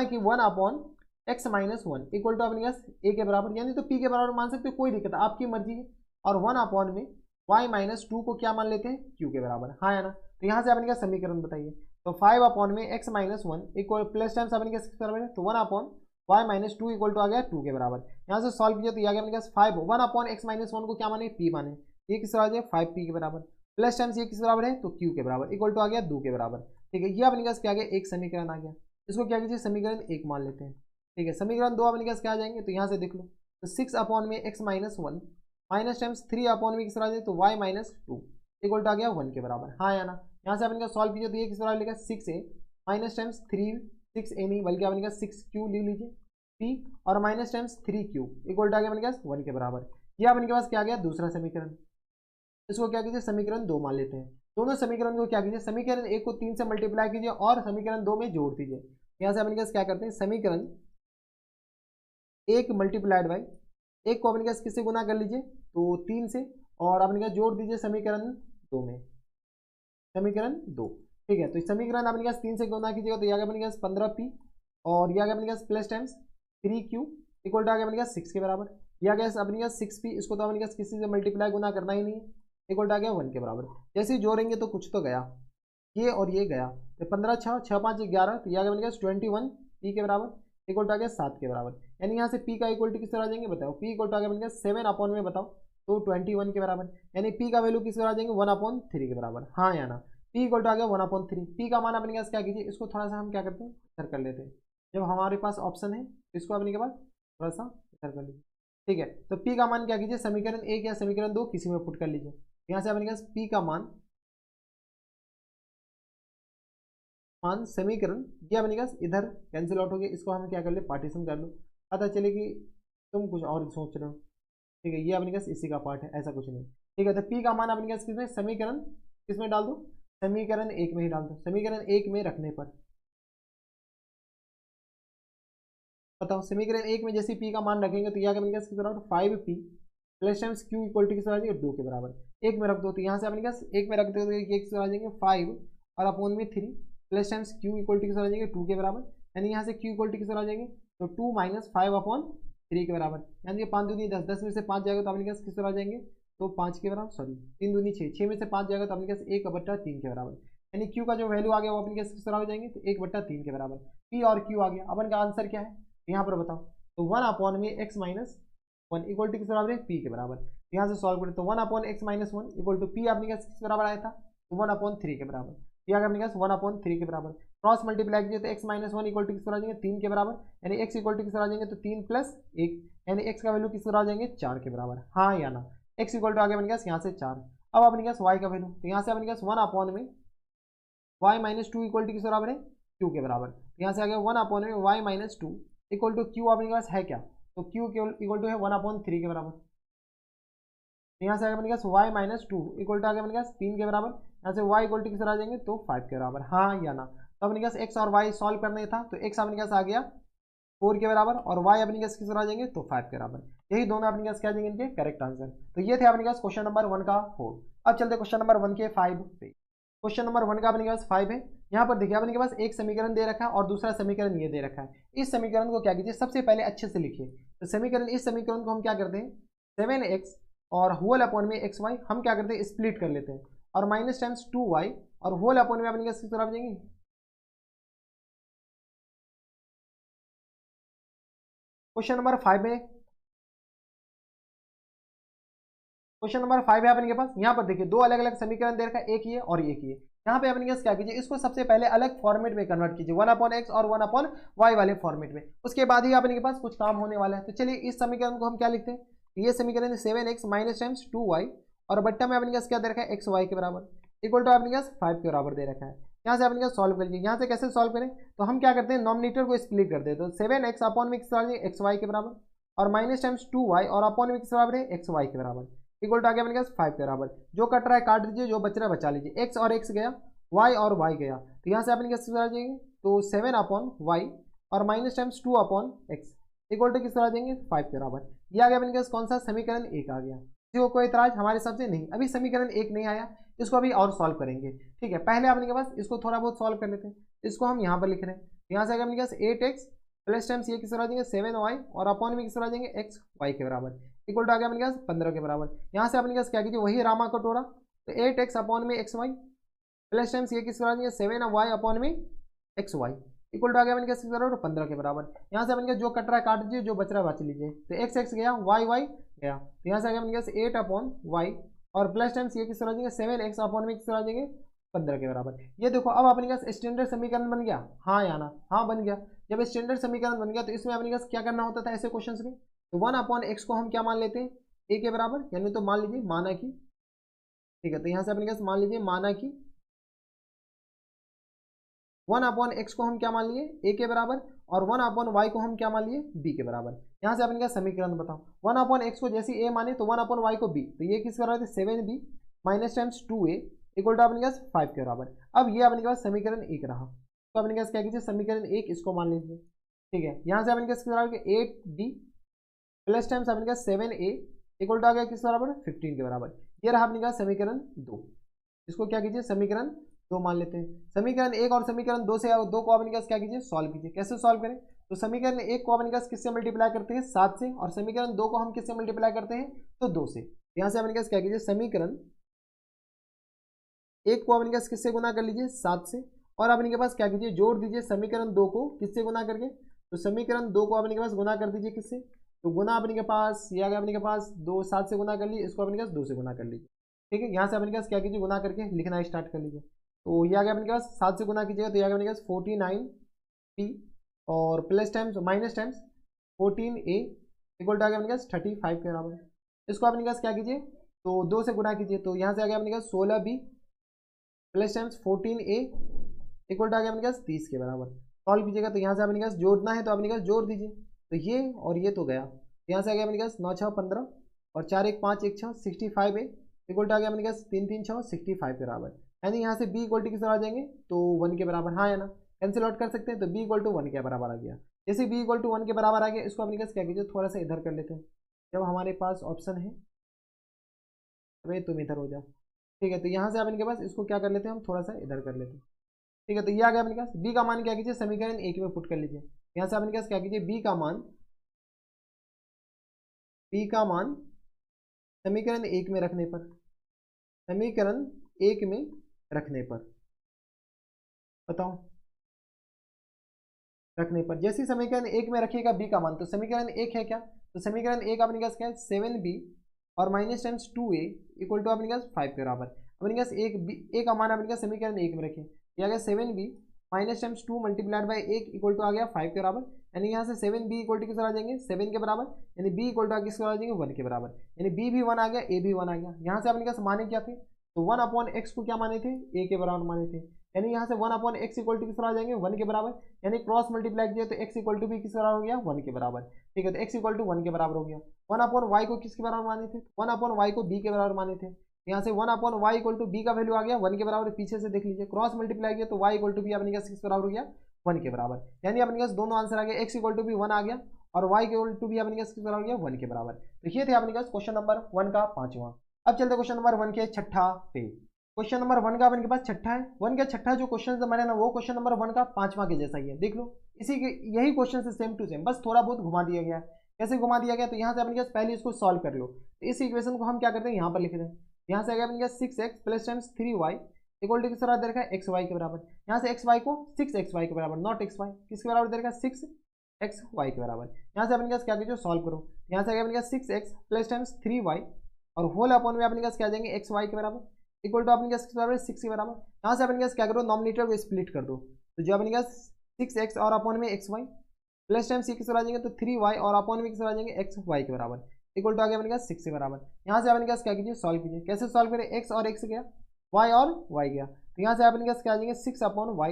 कि 1/x माइनस 1 इक्वल टू अपने पास a के बराबर, यानी तो p के बराबर मान सकते हो, कोई दिक्कत है आपकी मर्जी है, और 1 में y-2 को क्या मान लेते हैं q के बराबर, हाँ है ना। तो यहाँ से अपने का समीकरण बताइए, तो 5 में x minus 1 equal plus times अपने के बराबर है, तो 1/y-2 इक्वल टू आ गया 2 के बराबर। यहाँ से सॉल्व कीजिए तो यह आ गया अपने पास 5 1/x माइनस 1 को क्या माने p माने, ये किस तरह आ जाए 5p के बराबर, प्लस टाइम्स ये किस बराबर है तो q के बराबर इक्वल टू आ गया 2 के बराबर। ठीक है, ये अपने पास क्या आ गया एक समीकरण आ गया, इसको क्या कीजिए समीकरण 1 मान लेते हैं। ठीक है, समीकरण 2 अपने पास क्या आ जाएंगे, तो यहाँ से देख लो तो 6 में x माइनस 1 माइनस टाइम्स 3 में किस तरह आ जाए तो y-2 इक्वल टू आ गया 1 के बराबर, हाँ या ना। यहाँ से अपने का सॉल्व कीजिए तो ये किस तरह लिखा 6a माइनस टाइम्स 6a नहीं बल्कि अपने का 6q ले लीजिए p और minus times 3q equal to आ गया अपने पास 1 के बराबर। ये अपने के पास क्या आ गया दूसरा समीकरण, इसको क्या कीजिए समीकरण 2 मान लेते हैं। दोनों समीकरण को क्या कीजिए समीकरण 1 को 3 से मल्टीप्लाई कीजिए और समीकरण 2 में जोड़ दीजिए। यहाँ से अपने पास क्या करते हैं समीकरण 1 मल्टीप्लाइड बाई 1 को अपने पास किससे गुना कर लीजिए तो 3 से, और अपने पास जोड़ दीजिए समीकरण 2 में, समीकरण 2। ठीक है, तो इस समीकरण अपने पास 3 से गुना कीजिएगा तो यह आ गया अपने पास 15p और यह आ गया अपने पास plus times 3q equal to आ गया अपने पास 6 के बराबर। यह आ गया अपने पास 6p, इसको तो अपने पास किसी से मल्टीप्लाई गुना करना ही नहीं, इक्वल टू आ गया 1 के बराबर। जैसे ही जोड़ेंगे तो कुछ तो गया, ये और ये गया, तो 15 6 6 5 11, तो यह आ गया अपने पास 21p के बराबर इक्वल टू आ गया 7 के बराबर। यानी यहाँ से p का इक्वल टू किस तरह आ जाएंगे बताओ, p इक्वल टू आ गया अपने पास 7/में बताओ तो 21 के बराबर, यानी p का वैल्यू किस तरह आ जाएंगे 1/3 के बराबर, हाँ या ना। पी इक्वल टू आ गया 1/3। पी का मान अपने पास क्या कीजिए, इसको थोड़ा सा हम क्या करते हैं, इधर कर लेते हैं। जब हमारे पास ऑप्शन है इसको अपने के पास थोड़ा सा इधर कर लीजिए। ठीक है, तो पी का मान क्या कीजिए, समीकरण 1 या समीकरण 2 किसी में पुट कर लीजिए। यहाँ से अपने पास पी का मान समीकरण, ये अपने पास इधर कैंसिल आउट हो गया, इसको हम क्या कर ले, पार्टीशन कर लो, पता चले कि तुम कुछ और सोच रहे हो। ठीक है, ये अपने पास इसी का पार्ट है, ऐसा कुछ नहीं। ठीक है, तो पी का मान अपने पास किसमें, समीकरण किसमें डाल दो, समीकरण 1 में ही डाल दो। समीकरण 1 में रखने पर बताओ, समीकरण 1 में जैसे पी का मान रखेंगे तो यहाँ का अपने पास कितना होगा, 5p plus times Q equal to कितना आ जाएगा, 2 के बराबर। एक में रख दो तो यहाँ से अपने पास एक में रख दो तो ये कितना आ जाएंगे 5 और अपॉन में 3 plus times Q equal to कितना आ जाएंगे 2 के बराबर। यानी यहाँ से क्यू इक्वल टू कितना आ जाएंगे, तो 2 माइनस 5/3 के बराबर। यानी 5 दूनी 10, 10 में से 5 जाएगा तो अपने पास कितना आ जाएंगे, तो 5 के बराबर, सॉरी 3 दूनी 6, 6 में से 5 जाएगा तो अपने पास 1/3 के बराबर। यानी क्यू का जो वैल्यू आ गया वो अपने पास कितना हो जाएंगे, तो 1/3 के बराबर। पी और क्यू आ गया। अपन का आंसर क्या है यहाँ पर बताओ, तो 1/x-1 इक्वल टू किस बराबर है, पी के बराबर। यहाँ से सॉल्व करें तो 1/x-1 इक्वल टू पी अपने पास किस बराबर आया था, तो 1/3 के बराबर। पी आ गया अपने पास 1/3 के बराबर। क्रॉस मल्टीप्लाई कीजिए तो x-1 इक्वल टू किस आ जाएंगे 3 के बराबर। यानी x इक्वल टू किस आ जाएंगे, तो 3 प्लस 1, यानी x का वैल्यू किस आ जाएंगे 4 के बराबर। हाँ या ना, x इक्वल टू आ गया अपने पास यहाँ से 4। अब अपने पास y का वैल्यू, तो यहाँ से अपने पास 1/y-2 इक्वल टू किस बराबर है, q के बराबर। यहाँ से आ गया 1/y-2 इक्वल टू q अपने पास है क्या, तो q इक्वल टू है 1/3 के बराबर। यहाँ से आ गया अपने पास y-2 इक्वल टू आ गया अपने पास 3 के बराबर। यहाँ से y इक्वल टू किस आ जाएंगे, तो 5 के बराबर। हाँ या ना, तो अपने पास x और y सॉल्व करने था तो x अपने पास आ गया 4 के बराबर और y अपने पास किस आ जाएंगे, तो 5 के बराबर। यही दोनों अपने पास क्या जाएंगे इनके करेक्ट आंसर। तो ये थे अपने पास क्वेश्चन नंबर 1 का 4। अब चलते क्वेश्चन नंबर 1 के 5 पे। क्वेश्चन नंबर 1 का अपने पास 5 है। यहाँ पर देखिए अपने के पास एक समीकरण दे रखा है और दूसरा समीकरण ये दे रखा है। इस समीकरण को क्या कीजिए, सबसे पहले अच्छे से लिखिए। तो समीकरण, इस समीकरण को हम क्या करते हैं, 7x और होल अपॉन में xy हम क्या करते हैं, स्प्लिट कर लेते हैं और माइनस टाइम्स 2y और होल अपॉन में अपने किस तरफ जाएंगे। क्वेश्चन नंबर 5 है, क्वेश्चन नंबर 5 है अपने के पास। यहाँ पर देखिए दो अलग अलग समीकरण दे रखा है, एक ये और एक ये। यहाँ पे अपने पास क्या कीजिए, इसको सबसे पहले अलग फॉर्मेट में कन्वर्ट कीजिए, 1/x और 1/y वाले फॉर्मेट में। उसके बाद ही अपने के पास कुछ काम होने वाला है। तो चलिए इस समीकरण को हम क्या लिखते हैं, ये समीकरण 7x माइनस टाइम्स 2y और बट्टा में अपने पास क्या दे रखा है, xy के बराबर इक्वल टू अपने पास 5 के बराबर दे रखा है। यहाँ से अपने पास सॉल्व कर लीजिए। यहाँ से कैसे सॉल्व करें, तो हम क्या करते हैं, नॉमिनेटर को स्प्लिट कर देते हैं। तो 7x अपॉन में xy के बराबर और माइनस टाइम्स 2y और अपॉन में किस बराबर है, xy के बराबर इक्वल टू आ गया अपने पास 5 के बराबर। जो कट रहा है काट दीजिए, जो बच रहा है बचा लीजिए। x और x गया, y और y गया, तो यहाँ से अपने किस आ जाएंगे, तो 7/y और minus times 2/x equal to किस आ जाएंगे 5 के बराबर। ये आ गया अपने पास कौन सा, समीकरण 1 आ गया। किसी को कोई इतराज हमारे हिसाब से नहीं, अभी समीकरण 1 नहीं आया, इसको अभी और सॉल्व करेंगे। ठीक है, पहले अपने के पास इसको थोड़ा बहुत सॉल्व कर लेते हैं। इसको हम यहाँ पर लिख रहे हैं, यहाँ से आ गया अपने पास 8x प्लस टाइम्स ये किस आ जाएंगे 7y और अपॉन में किस आ जाएंगे xy के बराबर इक्वल टू आ गया अपने पास 15 के बराबर। यहाँ से अपने पास क्या कीजिए, वही रामा कटोरा, तो 8x अपॉन में xy प्लस टाइम्स ये किस आ जाएंगे 7y अपॉन में xy इक्वल टू आ गया अपने पास 15 के बराबर। यहाँ से अपने पास जो कट रहा है काट दीजिए, जो बच रहा है बच लीजिए। तो x गया, y गया, तो यहाँ से आ गया अपने पास 8/y और प्लस टाइम्स ये किस आ जाएंगे 7x अपॉन में किस आ जाएंगे 15 के बराबर। ये देखो अब अपने पास स्टैंडर्ड समीकरण बन गया, हाँ या ना, हाँ बन गया। जब स्टैंडर्ड समीकरण बन गया तो इसमें अपने पास क्या करना होता था ऐसे क्वेश्चन में, तो 1/x को हम क्या मान लेते हैं, a के बराबर, यानी तो मान लीजिए माना कि, ठीक है, तो यहाँ से अपने पास मान लीजिए माना कि 1/x को हम क्या मान लिए a के बराबर और 1/y को हम क्या मान लिए b के बराबर। यहाँ से अपने क्या समीकरण बताओ, 1/x को जैसे a माने तो 1/y को b, तो ये किस बराबर है 7b minus times 2a equal to अपने पास 5 के बराबर। अब ये अपने पास समीकरण 1 रहा, तो अपने पास क्या कीजिए समीकरण 1 इसको मान लीजिए। ठीक है, यहाँ से अपने पास किस बराबर 8b प्लस टाइम्स अपने पास 7a इक्वल टू आ गया किस बराबर 15 के बराबर। ये रहा अपने पास समीकरण 2। इसको क्या कीजिए समीकरण 2 मान लेते हैं। समीकरण 1 और समीकरण 2 से 2 को अपने पास क्या कीजिए सॉल्व कीजिए। कैसे सॉल्व करें, तो समीकरण 1 को अपने पास किससे मल्टीप्लाई करते हैं 7 से और समीकरण 2 को हम किससे मल्टीप्लाई करते हैं तो 2 से। यहाँ से अपने पास क्या कीजिए समीकरण 1 को अपने पास किससे गुना कर लीजिए 7 से और अपने के पास क्या कीजिए जोड़ दीजिए समीकरण 2 को किससे गुना करके, तो समीकरण 2 को अपने के पास गुना कर दीजिए किससे, तो गुना अपने के पास ये आ गया अपने के पास 2 7 से गुना कर लीजिए, इसको अपने के पास 2 से गुना कर लीजिए। ठीक है, यहाँ से अपने पास क्या कीजिए गुना करके लिखना स्टार्ट कर लीजिए। तो ये आ गया अपने पास 7 से गुना कीजिएगा तो ये आ गया अपने पास 49b और plus times minus times 14a equal to आ गया अपने पास 35 के बराबर। इसको अपने पास क्या कीजिए तो 2 से गुना कीजिए तो यहाँ से आ गया अपने पास 16b plus times 14a equal to आ गया अपने पास 30 के बराबर। सॉल्व कीजिएगा तो यहाँ से अपने पास जोड़ना है तो अपने पास जोड़ दीजिए तो ये और ये तो गया, यहाँ से आ गया अपने पास 9 6 15 और 4 1 5 1 6 65 इक्वल टू आ गया अपने पास 3 3 6 65 के बराबर। यानी यहाँ से b इक्वल टू किस तरह आ जाएंगे तो 1 के बराबर, हाँ या ना, कैंसिल आउट कर सकते हैं तो b इक्वल टू 1 के बराबर आ गया। जैसे b इक्वल टू 1 के बराबर आ गया इसको अपने पास क्या कीजिए थोड़ा सा इधर कर लेते हैं, जब हमारे पास ऑप्शन है अरे तुम इधर हो जाओ, ठीक है। तो यहाँ से अपने के पास इसको क्या कर लेते हैं हम थोड़ा सा इधर कर लेते हैं, ठीक है। तो ये आ गया अपने पास b का मान क्या कीजिए समीकरण 1 में पुट कर लीजिए। यहाँ से अपने पास क्या कीजिए b का मान समीकरण 1 में रखने पर, समीकरण 1 में रखने पर बताओ, रखने पर जैसे समीकरण 1 में रखिएगा b का मान तो समीकरण 1 है क्या, तो समीकरण 1 अपने पास क्या है 7b और minus times 2a equal to अपने पास 5 के बराबर। अपने पास a का मान अपने पास समीकरण 1 में रखें, ये आ गया 7b minus times 2 multiplied by 1 equal to आ गया 5 के बराबर। यानी यहाँ से 7b इक्वल टू किस आ जाएंगे 7 के बराबर, यानी b इक्वल टू किस आ जाएंगे 1 के बराबर, यानी b भी 1 आ गया a भी 1 आ गया। यहाँ से अपने पास माने क्या थे तो 1 अपॉन x को क्या माने थे a के बराबर माने थे, यानी यहाँ से 1 अपॉन एक्स इक्वल टू किस आ जाएंगे 1 के बराबर, यानी क्रॉस मल्टीप्लाई किया तो x इक्वल टू भी किस बराबर हो गया 1 के बराबर, ठीक है। तो x इक्वल टू 1 के बराबर हो गया। 1 अपॉन y को किसके बराबर माने थे 1 अपॉन y को b के बराबर माने थे, यहाँ से 1 upon y equal to b का वैल्यू आ गया 1 के बराबर। पीछे से देख लीजिए क्रॉस मल्टीप्लाई किया तो y इक्वल टू भी अपने पास किस बराबर हो गया 1 के बराबर, यानी अपने पास दोनों आंसर आ गया, x इक्वल टू भी 1 आ गया और y इक्वल टू भी अपने पास किस बराबर हो गया 1 के बराबर। तो ये थे अपने पास क्वेश्चन नंबर 1 का 5वां। अब चलते क्वेश्चन नंबर 1 के छठा पे। क्वेश्चन नंबर 1 का अपने के पास छठा है, 1 का छठा जो क्वेश्चन हमारे ना वो क्वेश्चन नंबर 1 का 5वां के जैसा ही है, देख लो इसी के यही क्वेश्चन से सेम टू सेम, बस थोड़ा बहुत घुमा दिया गया। कैसे घुमा दिया गया तो यहाँ से अपने पास पहले इसको सॉल्व कर लो, तो इस इक्वेशन को हम क्या करते हैं यहाँ पर लिख रहे हैं। यहाँ से आ गया अपने पास 6x plus times 3y equal to किस तरह दे रखा है xy के बराबर। यहाँ से xy को 6xy के बराबर, नॉट xy किसके बराबर दे रखा है 6xy के बराबर। यहाँ से अपने पास क्या कीजिए सॉल्व करो, यहाँ से आ गया अपने पास 6x प्लस टाइम्स 3y और होल अपॉन में अपने पास क्या आ जाएंगे xy के बराबर इक्वल टू अपने किसके बराबर 6 के बराबर। यहाँ से अपने पास क्या करो नॉमिनेटर को स्प्लिट कर दो, तो जो अपने पास 6x और अपॉन में xy प्लस टाइम 6 आ जाएंगे तो 3y और अपॉन में किस आ जाएंगे xy के बराबर इक्वल टू आ गया अपने पास 6 के बराबर। यहाँ से अपने पास क्या कीजिए सॉल्व कीजिए, कैसे सॉल्व करें x और x गया y और y गया, तो यहाँ से अपने पास क्या आ जाएंगे 6 अपॉन y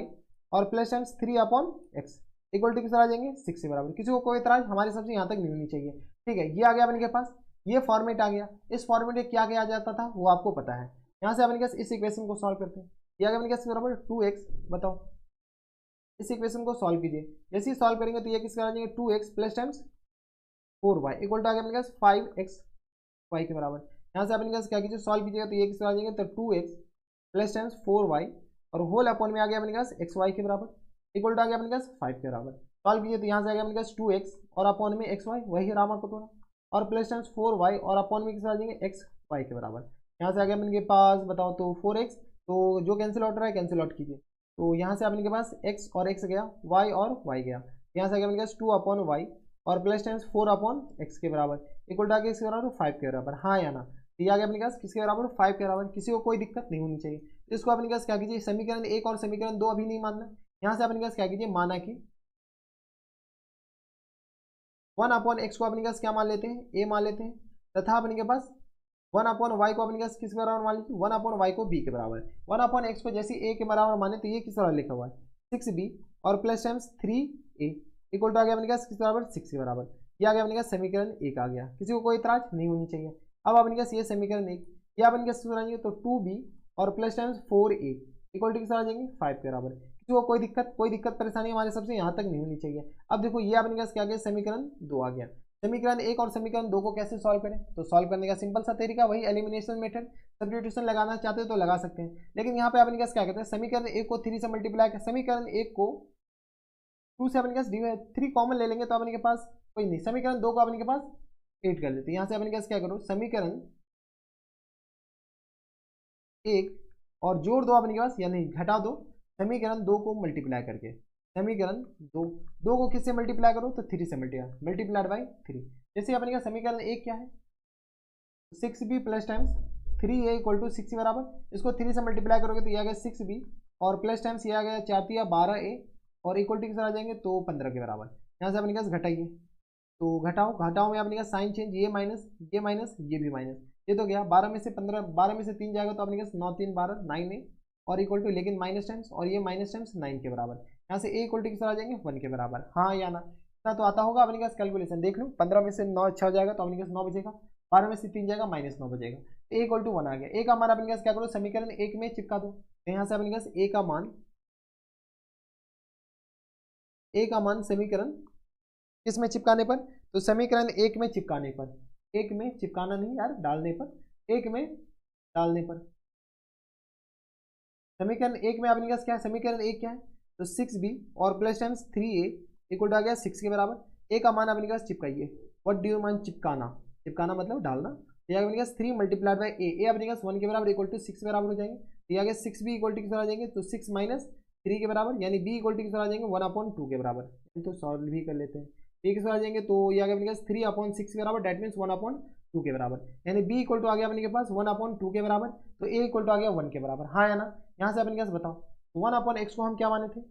और plus times 3 upon x equal to किस आ जाएंगे 6 के बराबर। किसी को कोई इतराज हमारे सबसे यहाँ तक नहीं होनी चाहिए, ठीक है। ये आ गया अपने के पास, ये फॉर्मेट आ गया, इस फॉर्मेट में क्या क्या आ जाता था वो आपको पता है। यहाँ से अपने पास इस इक्वेशन को सॉल्व करते हैं, ये आ गया अपने पास बराबर 2x, बताओ इस इक्वेशन को सॉल्व कीजिए, जैसे ही सॉल्व करेंगे तो ये किसका आ जाएंगे 2x plus times 4y equal to आ गया अपने पास 5xy के बराबर। यहाँ से अपने पास क्या कीजिए सॉल्व कीजिएगा तो ये किसका आ जाएंगे तो 2x प्लस टाइम्स 4y और होल अपॉन में आ गया अपने पास xy के बराबर इक्वल टू आ गया अपने पास 5 के बराबर। सॉल्व कीजिए तो यहाँ से आ गया अपने पास 2x और अपॉन में xy वही रामा को थोड़ा और प्लस टाइम्स 4y और अपॉन में किसका आ जाएंगे xy के बराबर। यहाँ से आ गया अपने पास बताओ तो 4x, तो जो कैंसिल आउट रहा है कैंसिल आउट कीजिए, तो यहाँ से अपने के पास x और x गया y और y गया, यहाँ से आ गया अपने पास 2 अपॉन y और प्लस टाइम्स 4 अपॉन x के बराबर इक्वल टू आ गया इसके बराबर 5 के बराबर, हाँ या ना। तो ये आ गया अपने पास किसके बराबर 5 के बराबर, किसी को कोई दिक्कत नहीं होनी चाहिए। तो इसको अपने पास क्या कीजिए समीकरण 1 और समीकरण 2 अभी नहीं मानना, यहाँ से अपने पास क्या कीजिए माना कि 1 अपॉन एक्स को अपने पास क्या मान लेते हैं a मान लेते हैं, तथा अपने के पास 1 अपॉन वाई को अपने पास किस बराबर मान लीजिए 1 अपॉन वाई को b के बराबर। 1 अपॉन एक्स को जैसे a के बराबर माने तो ये किस बराबर लिखा हुआ है 6b और plus times 3a equal to आ गया अपने पास किस बराबर 6 के बराबर। ये आ गया अपने पास समीकरण 1 आ गया, किसी को कोई इतराज नहीं होनी चाहिए। अब अपने पास ये समीकरण 1 ये अपने पास बनाएंगे तो 2b और plus times 4a equal to किस आ जाएंगे 5 के बराबर। किसी को कोई दिक्कत परेशानी हमारे सबसे यहाँ तक नहीं होनी चाहिए। अब देखो ये अपने पास क्या आ गया समीकरण 2 आ गया। समीकरण 1 और समीकरण 2 को कैसे सॉल्व करें, तो सॉल्व करने का सिंपल सा तरीका वही एलिमिनेशन मेथड, सब्स्टिट्यूशन लगाना चाहते हो तो लगा सकते हैं। लेकिन यहाँ पे अपने पास क्या कहते हैं समीकरण 1 को 3 से मल्टीप्लाई कर, समीकरण 1 को 2 से अपने पास 3 कॉमन ले लेंगे तो अपने के पास कोई नहीं, समीकरण 2 को अपने के पास 8 कर लेते हैं। यहाँ से अपने पास क्या करो समीकरण 1 और जोड़ दो अपने के पास, यानी घटा दो समीकरण 2 को मल्टीप्लाई करके, समीकरण 2 को किससे मल्टीप्लाई करो तो 3 से मल्टीप्लाइड बाई 3। जैसे अपने का समीकरण 1 क्या है 6b plus times 3a equal to 6 के बराबर। इसको 3 से मल्टीप्लाई करोगे तो ये आ गया 6b और प्लस टाइम्स ये आ गया 4 12a और इक्वल टू किस तरह आ जाएंगे तो 15 के बराबर। यहाँ से अपने पास घटाइए तो घटाओ घटाओ में अपने पास साइन चेंज, ये माइनस ये भी माइनस, ये तो गया 12 में से 15, 12 में से 3 जाएगा तो अपने पास 9 3 12 9a और इक्वल टू, लेकिन माइनस टाइम्स और ये माइनस टाइम्स 9 के बराबर। यहाँ से a इक्वल टू किस तरह आ जाएंगे 1 के बराबर। हाँ या ना, इतना तो आता होगा अपने पास। कैलकुलेशन देख लो, 15 में से 9 अच्छा हो जाएगा तो अपने पास 9 बचेगा, 12 में से 3 जाएगा -9 बचेगा, a इक्वल टू 1 आ गया। a का मान अपने पास क्या करो समीकरण 1 में चिपका दो, तो यहाँ से अपने पास a का मान समीकरण किस में चिपकाने पर, तो समीकरण 1 में चिपकाने पर, 1 में चिपकाना नहीं यार, डालने पर, 1 में डालने पर। समीकरण 1 में आपने क्या है, समीकरण 1 क्या है तो 6b और plus times 3a equal to आ गया 6 के बराबर। a का मान अपने पास चिपकाइए। व्हाट डू यू मान चिपकाना, चिपकाना मतलब डालना। ये अपने पास 3 मल्टीप्लाइड बाई a अपने पास 1 के बराबर इक्वल टू 6 के बराबर हो जाएंगे। ये आ गया 6b इक्वल टू किस तरह आ जाएंगे तो 6 माइनस 3 के बराबर, यानी b इक्वल टू किस तरह आ जाएंगे 1/2 के बराबर। तो सॉल्व भी कर लेते हैं। b किस तरह आ जाएंगे तो ये आ गया अपने पास 3/6 के बराबर, डेट मीन्स 1/2 के बराबर, यानी b इक्वल टू आ गया अपने पास 1/2 के बराबर, तो a इक्वल टू आ गया 1 के बराबर। हाँ या ना, यहाँ से अपने पास बताओ तो 1/x को हम क्या माने थे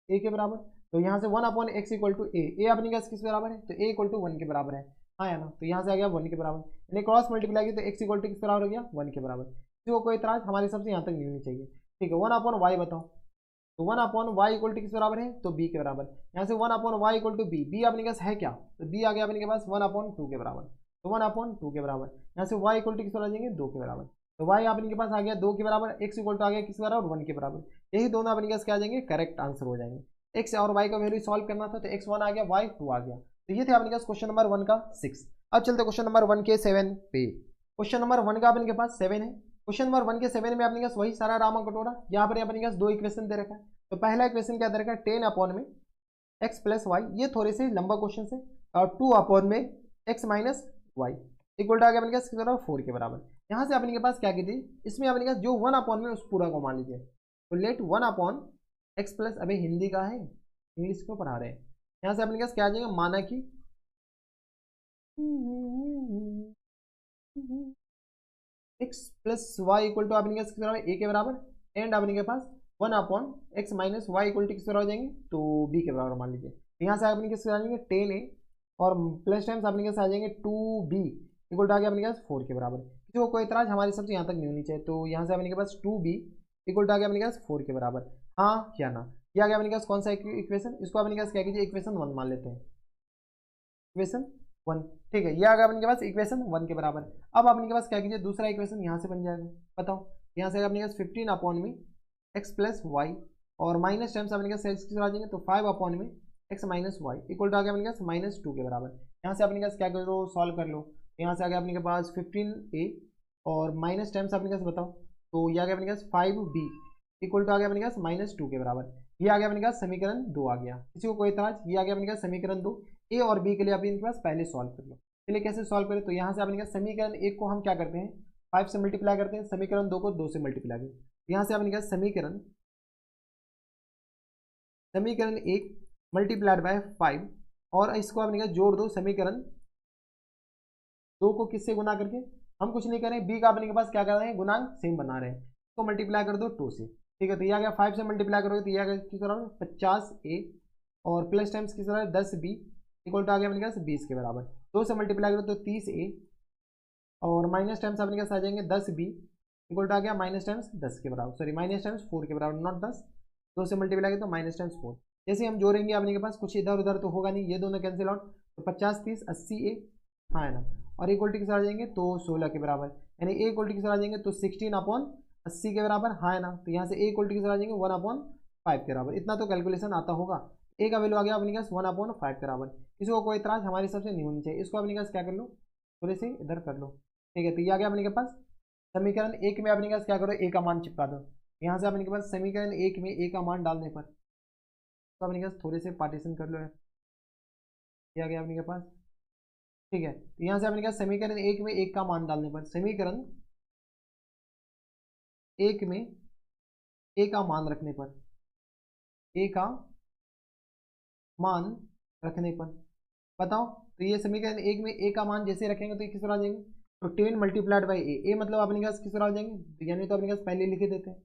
a के बराबर, तो यहाँ से 1/x इक्वल टू a अपने पास किस बराबर है तो a इक्वल टू 1 के बराबर है। हाँ या ना, तो यहाँ से आ गया 1 के बराबर, यानी क्रॉस मल्टीप्लाई की तो x इक्वल टू किस बराबर हो गया 1 के बराबर। किसी को कोई इतराज हमारे सबसे यहाँ तक नहीं होनी चाहिए। ठीक है, 1/y बताओ, तो 1/y इक्वल टू किस बराबर है तो b के बराबर। यहाँ से 1/y इक्वल टू b अपने पास है क्या, तो b आ गया अपने के पास 1/2 के बराबर, तो 1/2 के बराबर। यहाँ से y इक्वल टू किस बराबर आ जाएंगे 2 के बराबर, तो y अपने के पास आ गया 2 के बराबर, x इक्वल टू आ गया किस बराबर 1 के बराबर। यही दोनों अपने पास क्या आ जाएंगे करेक्ट आंसर हो जाएंगे। x और y का वैल्यू सॉल्व करना था तो x 1 आ गया y 2 आ गया। तो ये थे अपने पास क्वेश्चन नंबर 1 का 6। अब चलते क्वेश्चन नंबर 1 के 7 पे। क्वेश्चन नंबर 1 का अपने के पास 7 है। क्वेश्चन नंबर 1 के 7 में अपने पास वही सारा रामा कटोरा, यहाँ पर अपने पास 2 इक्वेशन दे रखा है। तो पहला इक्वेशन क्या दे रखा है 10 अपॉन में x प्लस वाई, ये थोड़े से लंबा क्वेश्चन है, और 2 अपॉन में x minus Y equal to आ गया अपने पास 4 के बराबर। यहाँ से अपने के पास क्या कीजिए, इसमें अपने पास जो 1 अपॉन में उस पूरा को मान लीजिए, तो लेट 1 अपॉन एक्स प्लस, अभी हिंदी का है इंग्लिश को पढ़ा रहे हैं। यहाँ से अपने पास क्या आ जाएगा, माना कि x plus Y equal to अपने पास a के बराबर, एंड अपने के पास 1 upon X minus Y equal to किस बराबर हो जाएंगे तो b के बराबर मान लीजिए। यहाँ से अपने किस आ जाएंगे 10a और प्लस टाइम्स अपने के आ जाएंगे 2b इक्वल टू आ गया अपने पास 4 के बराबर। किसी को कोई इतराज हमारी सबसे यहाँ तक नहीं होनी चाहिए, तो यहाँ से अपने के पास 2b इक्वल टू आ गया अपने पास 4 के बराबर। हाँ क्या ना, ये आ गया अपने पास कौन सा इक्वेशन, इसको अपने पास क्या कीजिए इक्वेशन 1 मान लेते हैं, इक्वेशन 1। ठीक है, ये आ गया अपने पास इक्वेशन 1 के बराबर। अब अपने के पास क्या कीजिए दूसरा इक्वेशन यहाँ से बन जाएगा, बताओ यहाँ से अपने पास 15 अपॉन में एक्स प्लस वाई और माइनस टाइम्स अपने पास एक्स आ जाएंगे, तो 5 अपॉन में x minus Y equal to आ गया अपने पास -2 के बराबर। यहाँ से अपने पास क्या करो सॉल्व कर लो, यहाँ से आ गया अपने के पास 15a और माइनस टाइम्स अपने पास बताओ, तो ये आ गया अपने पास 5b इक्वल टू आ गया अपने पास -2 के बराबर। ये आ गया अपने पास समीकरण 2 आ गया। किसी को कोई इतराज, ये आ गया अपने पास समीकरण 2। ए और बी के लिए आप इनके पास पहले सॉल्व कर लो। चलिए कैसे सॉल्व करें, तो यहाँ से अपने पास समीकरण 1 को हम क्या करते हैं 5 से मल्टीप्लाई करते हैं, समीकरण 2 को 2 से मल्टीप्लाई करते हैं। यहाँ से अपने पास समीकरण 1 मल्टीप्लाइड बाय 5 और इसको अपने पास जोड़ दो समीकरण 2 को किससे गुना करके, हम कुछ नहीं करें, बी का अपने के पास क्या कर रहे हैं गुणांक सेम बना रहे हैं, इसको मल्टीप्लाई कर दो 2 से। ठीक है, तो ये आ गया 5 से मल्टीप्लाई करोगे तो ये आ गया किस तरह 50a और प्लस टाइम्स किस तरह 10b इक्वल टू आ गया अपने पास 20 के बराबर। 2 से मल्टीप्लाई करो तो 30a और माइनस टाइम्स अपने पास आ जाएंगे 10b इक्वल टू आ गया माइनस टाइम्स 10 के बराबर, सॉरी माइनस टाइम्स 4 के बराबर, नॉट 10। 2 से मल्टीप्लाई करें तो माइनस टाइम्स 4। जैसे हम जोड़ेंगे अपने के पास कुछ इधर उधर तो होगा नहीं, ये दोनों कैंसिल आउट, तो 50 30 80a, हाँ है ना, और इक्वल टू किस आ जाएंगे तो 16 के बराबर, यानी a इक्वल टू किस आ जाएंगे तो 16 अपॉन 80 के बराबर, हाँ है ना, तो यहाँ से a इक्वल टू किस आ जाएंगे 1/5 के बराबर। इतना तो कैलकुलेशन आता होगा। a का वैल्यू आ गया अपने पास 1/5 के बराबर। किसी को कोई इतराज हमारे सबसे नहीं होनी चाहिए, इसको अपने पास क्या कर लो थोड़े से इधर कर लो। ठीक है, तो ये आ गया अपने के पास समीकरण 1 में अपने पास क्या करो a का मान चिपका दो। यहाँ से अपने के पास समीकरण 1 में a का मान डालने पर तो अपने पास थोड़े से पार्टीशन कर लो, ये आ गया अपने के पास। ठीक है, तो यहाँ से अपने पास समीकरण 1 में 1 का मान डालने पर, समीकरण 1 में a का मान रखने पर, a का मान रखने पर बताओ, तो ये समीकरण 1 में a का मान जैसे रखेंगे तो किस तरह आ जाएंगे तो 10 मल्टीप्लाइड बाई ए मतलब अपने पास किस तरह हो जाएंगे, यानी तो अपने पास पहले लिखे देते हैं,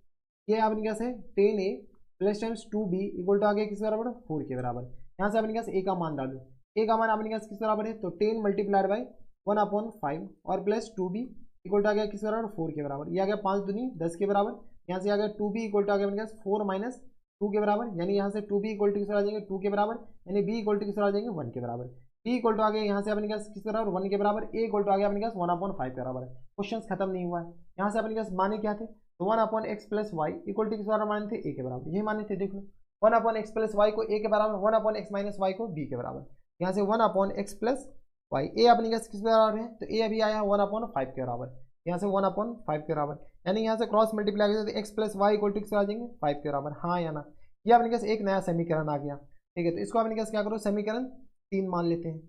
ये अपने पास है 10a plus times 2b equal to आ गया किस बराबर 4 के बराबर। यहाँ से अपने पास ए का मान डालो, ए का मान अपने पास किस बराबर है, तो 10 मल्टीप्लाइड बाई 1/5 और प्लस 2b इक्वल टू आ गया किस बराबर 4 के बराबर। ये आ गया 5 दूनी 10 के बराबर। यहाँ से आ गया 2b इक्वल टू आ गया अपने पास 4 माइनस 2 के बराबर, यानी यहाँ से 2b इक्वल टू किस आ जाएंगे 2 के बराबर, यानी b इक्वल टू किस आ जाएंगे 1 के बराबर। b इक्वल टू आ गया यहाँ से अपने पास किस बराबर 1 के बराबर, a इक्वल टू आ गया अपने पास 1/5 के बराबर। क्वेश्चन खत्म नहीं हुआ है। यहाँ से अपने पास माने क्या थे, तो 1/x plus Y equal to किस बराबर माने थे, a के बराबर, यही माने थे। देख लो 1/x प्लस वाई को a के बराबर, 1/x माइनस वाई को b के बराबर। यहाँ से 1/x प्लस वाई, a अपने पास किस बराबर है, तो a अभी आया 1/5 के बराबर, यहाँ से 1/5 के बराबर, यानी यहाँ से क्रॉस मल्टीप्लाई करें तो x plus Y equal to किस आ जाएंगे 5 के बराबर, हाँ या ना। ये अपने पास एक नया समीकरण आ गया, ठीक है। तो इसको अपने पास क्या करो, समीकरण 3 मान लेते हैं,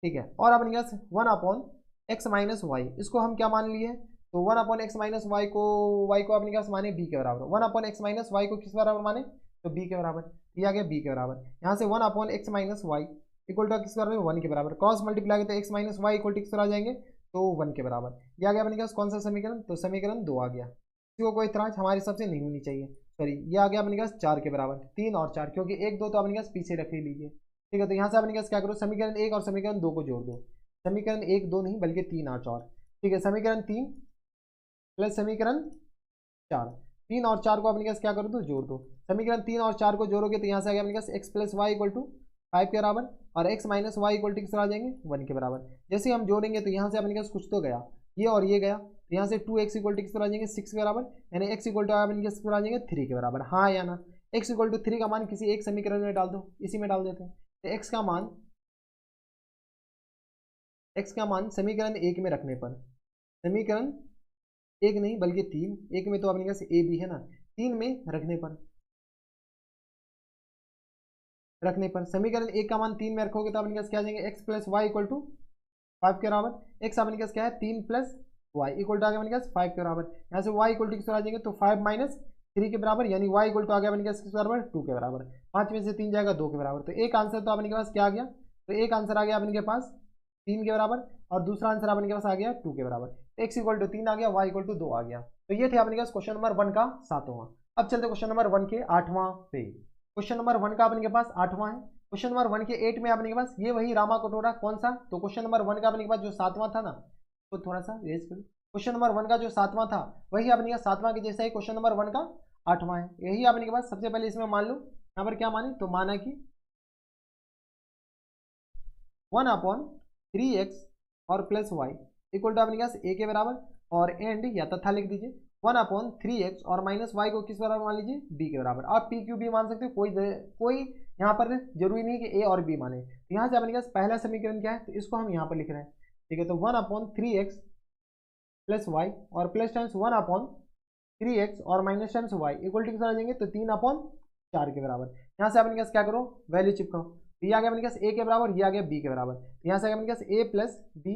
ठीक है। और अपने पास 1/x माइनस वाई, इसको हम क्या मान लिए, तो 1/x माइनस वाई को अपने पास माने b के बराबर, 1/x माइनस वाई को किस बराबर माने, तो b के बराबर, ये आ गया b के बराबर। यहाँ से 1/x minus Y equal to किस बराबर 1 के बराबर, क्रॉस मल्टीप्लाई करते x minus Y equal to किस आ जाएंगे, तो 1 के बराबर। ये आ गया अपने पास कौन सा समीकरण, तो समीकरण 2 आ गया। किसी को कोई इतराज हमारे हिसाब से नहीं होनी चाहिए, सॉरी। ये आ गया अपने पास 4 के बराबर, 3 और 4, क्योंकि 1 2 तो अपने पास पीछे रख ही लीजिए, ठीक है। तो यहाँ से अपने पास क्या करो, समीकरण 1 और समीकरण 2 को जोड़ दो, समीकरण 1 2 नहीं बल्कि 3 और 4, ठीक है। समीकरण 3 प्लस समीकरण 4, 3 और 4 को अपने पास क्या करो, तो जोड़ दो। समीकरण 3 और 4 को जोड़ोगे तो यहाँ से आ गया अपने पास x plus Y equal to 5 के बराबर और x minus Y equal to किस आ जाएंगे 1 के बराबर। जैसे हम जोड़ेंगे तो यहाँ से अपने पास कुछ तो गया, ये और ये गया, तो यहाँ से 2x इक्वल टू किस आ जाएंगे 6 के बराबर, यानी x इक्वल टू अपने पास आ जाएंगे 3 के बराबर, हाँ या ना। x इक्वल टू 3 का मान किसी एक समीकरण में डाल दो, इसी में डाल देते हैं। तो x का मान समीकरण 1 में रखने पर, समीकरण 1 नहीं बल्कि 3, 1 में तो अपने पास a भी है ना, 3 में रखने पर समीकरण 1 का मान 3 में रखोगे तो अपने पास क्या आ जाएंगे, x plus Y equal to 5 के बराबर, x अपने पास क्या है 3 प्लस वाई इक्वल टू आ गया अपने पास 5 के बराबर। यहाँ से y इक्वल टू किस आ जाएंगे, तो 5 माइनस 3 के बराबर, यानी y इक्वल टू आ गया अपने पास किस बराबर 2 के बराबर। 5 में से 3 जाएगा 2 के बराबर, तो एक आंसर तो अपने के पास क्या आ गया, तो एक आंसर आ गया अपने के पास 3 के बराबर और दूसरा आंसर अपने के पास आ गया 2 के बराबर। x इक्वल टू 3 आ गया, y इक्वल टू 2 आ गया। तो ये थे अपने पास क्वेश्चन नंबर 1 का 7वां। अब चलते क्वेश्चन नंबर 1 के 8वां पे। क्वेश्चन नंबर 1 का अपने के पास 8वां है। क्वेश्चन नंबर 1 के 8 में अपने के पास ये वही रामा कटोरा कौन सा, तो क्वेश्चन नंबर 1 का अपने के पास जो 7वां था ना, तो थोड़ा सा रेज करो, क्वेश्चन नंबर 1 का जो 7वां था वही अपने का 7वां के जैसा ही क्वेश्चन नंबर 1 का 8वां है। यही अपने के पास सबसे पहले इसमें मान लो, यहाँ पर क्या माने, तो माना कि 1/3x और प्लस वाई इक्वल टू अपने पास a के बराबर, और एंड या तथा लिख दीजिए 1/3x और माइनस वाई को किस बराबर मान लीजिए b के बराबर। आप p q b मान सकते हो, कोई यहाँ पर जरूरी नहीं कि a और b माने। तो यहाँ से अपने पास पहला समीकरण क्या है, तो इसको हम यहाँ पर लिख रहे हैं, ठीक है। तो 1/3x प्लस वाई और प्लस टाइम्स 1/3x और minus times Y equal to किस आ जाएंगे, तो 3/4 के बराबर। यहाँ से अपने पास क्या करो, वैल्यू चिपकाओ, तो ये आ गया अपने पास a के बराबर, ये आ गया b के बराबर। तो यहाँ से आ गया अपने पास a plus b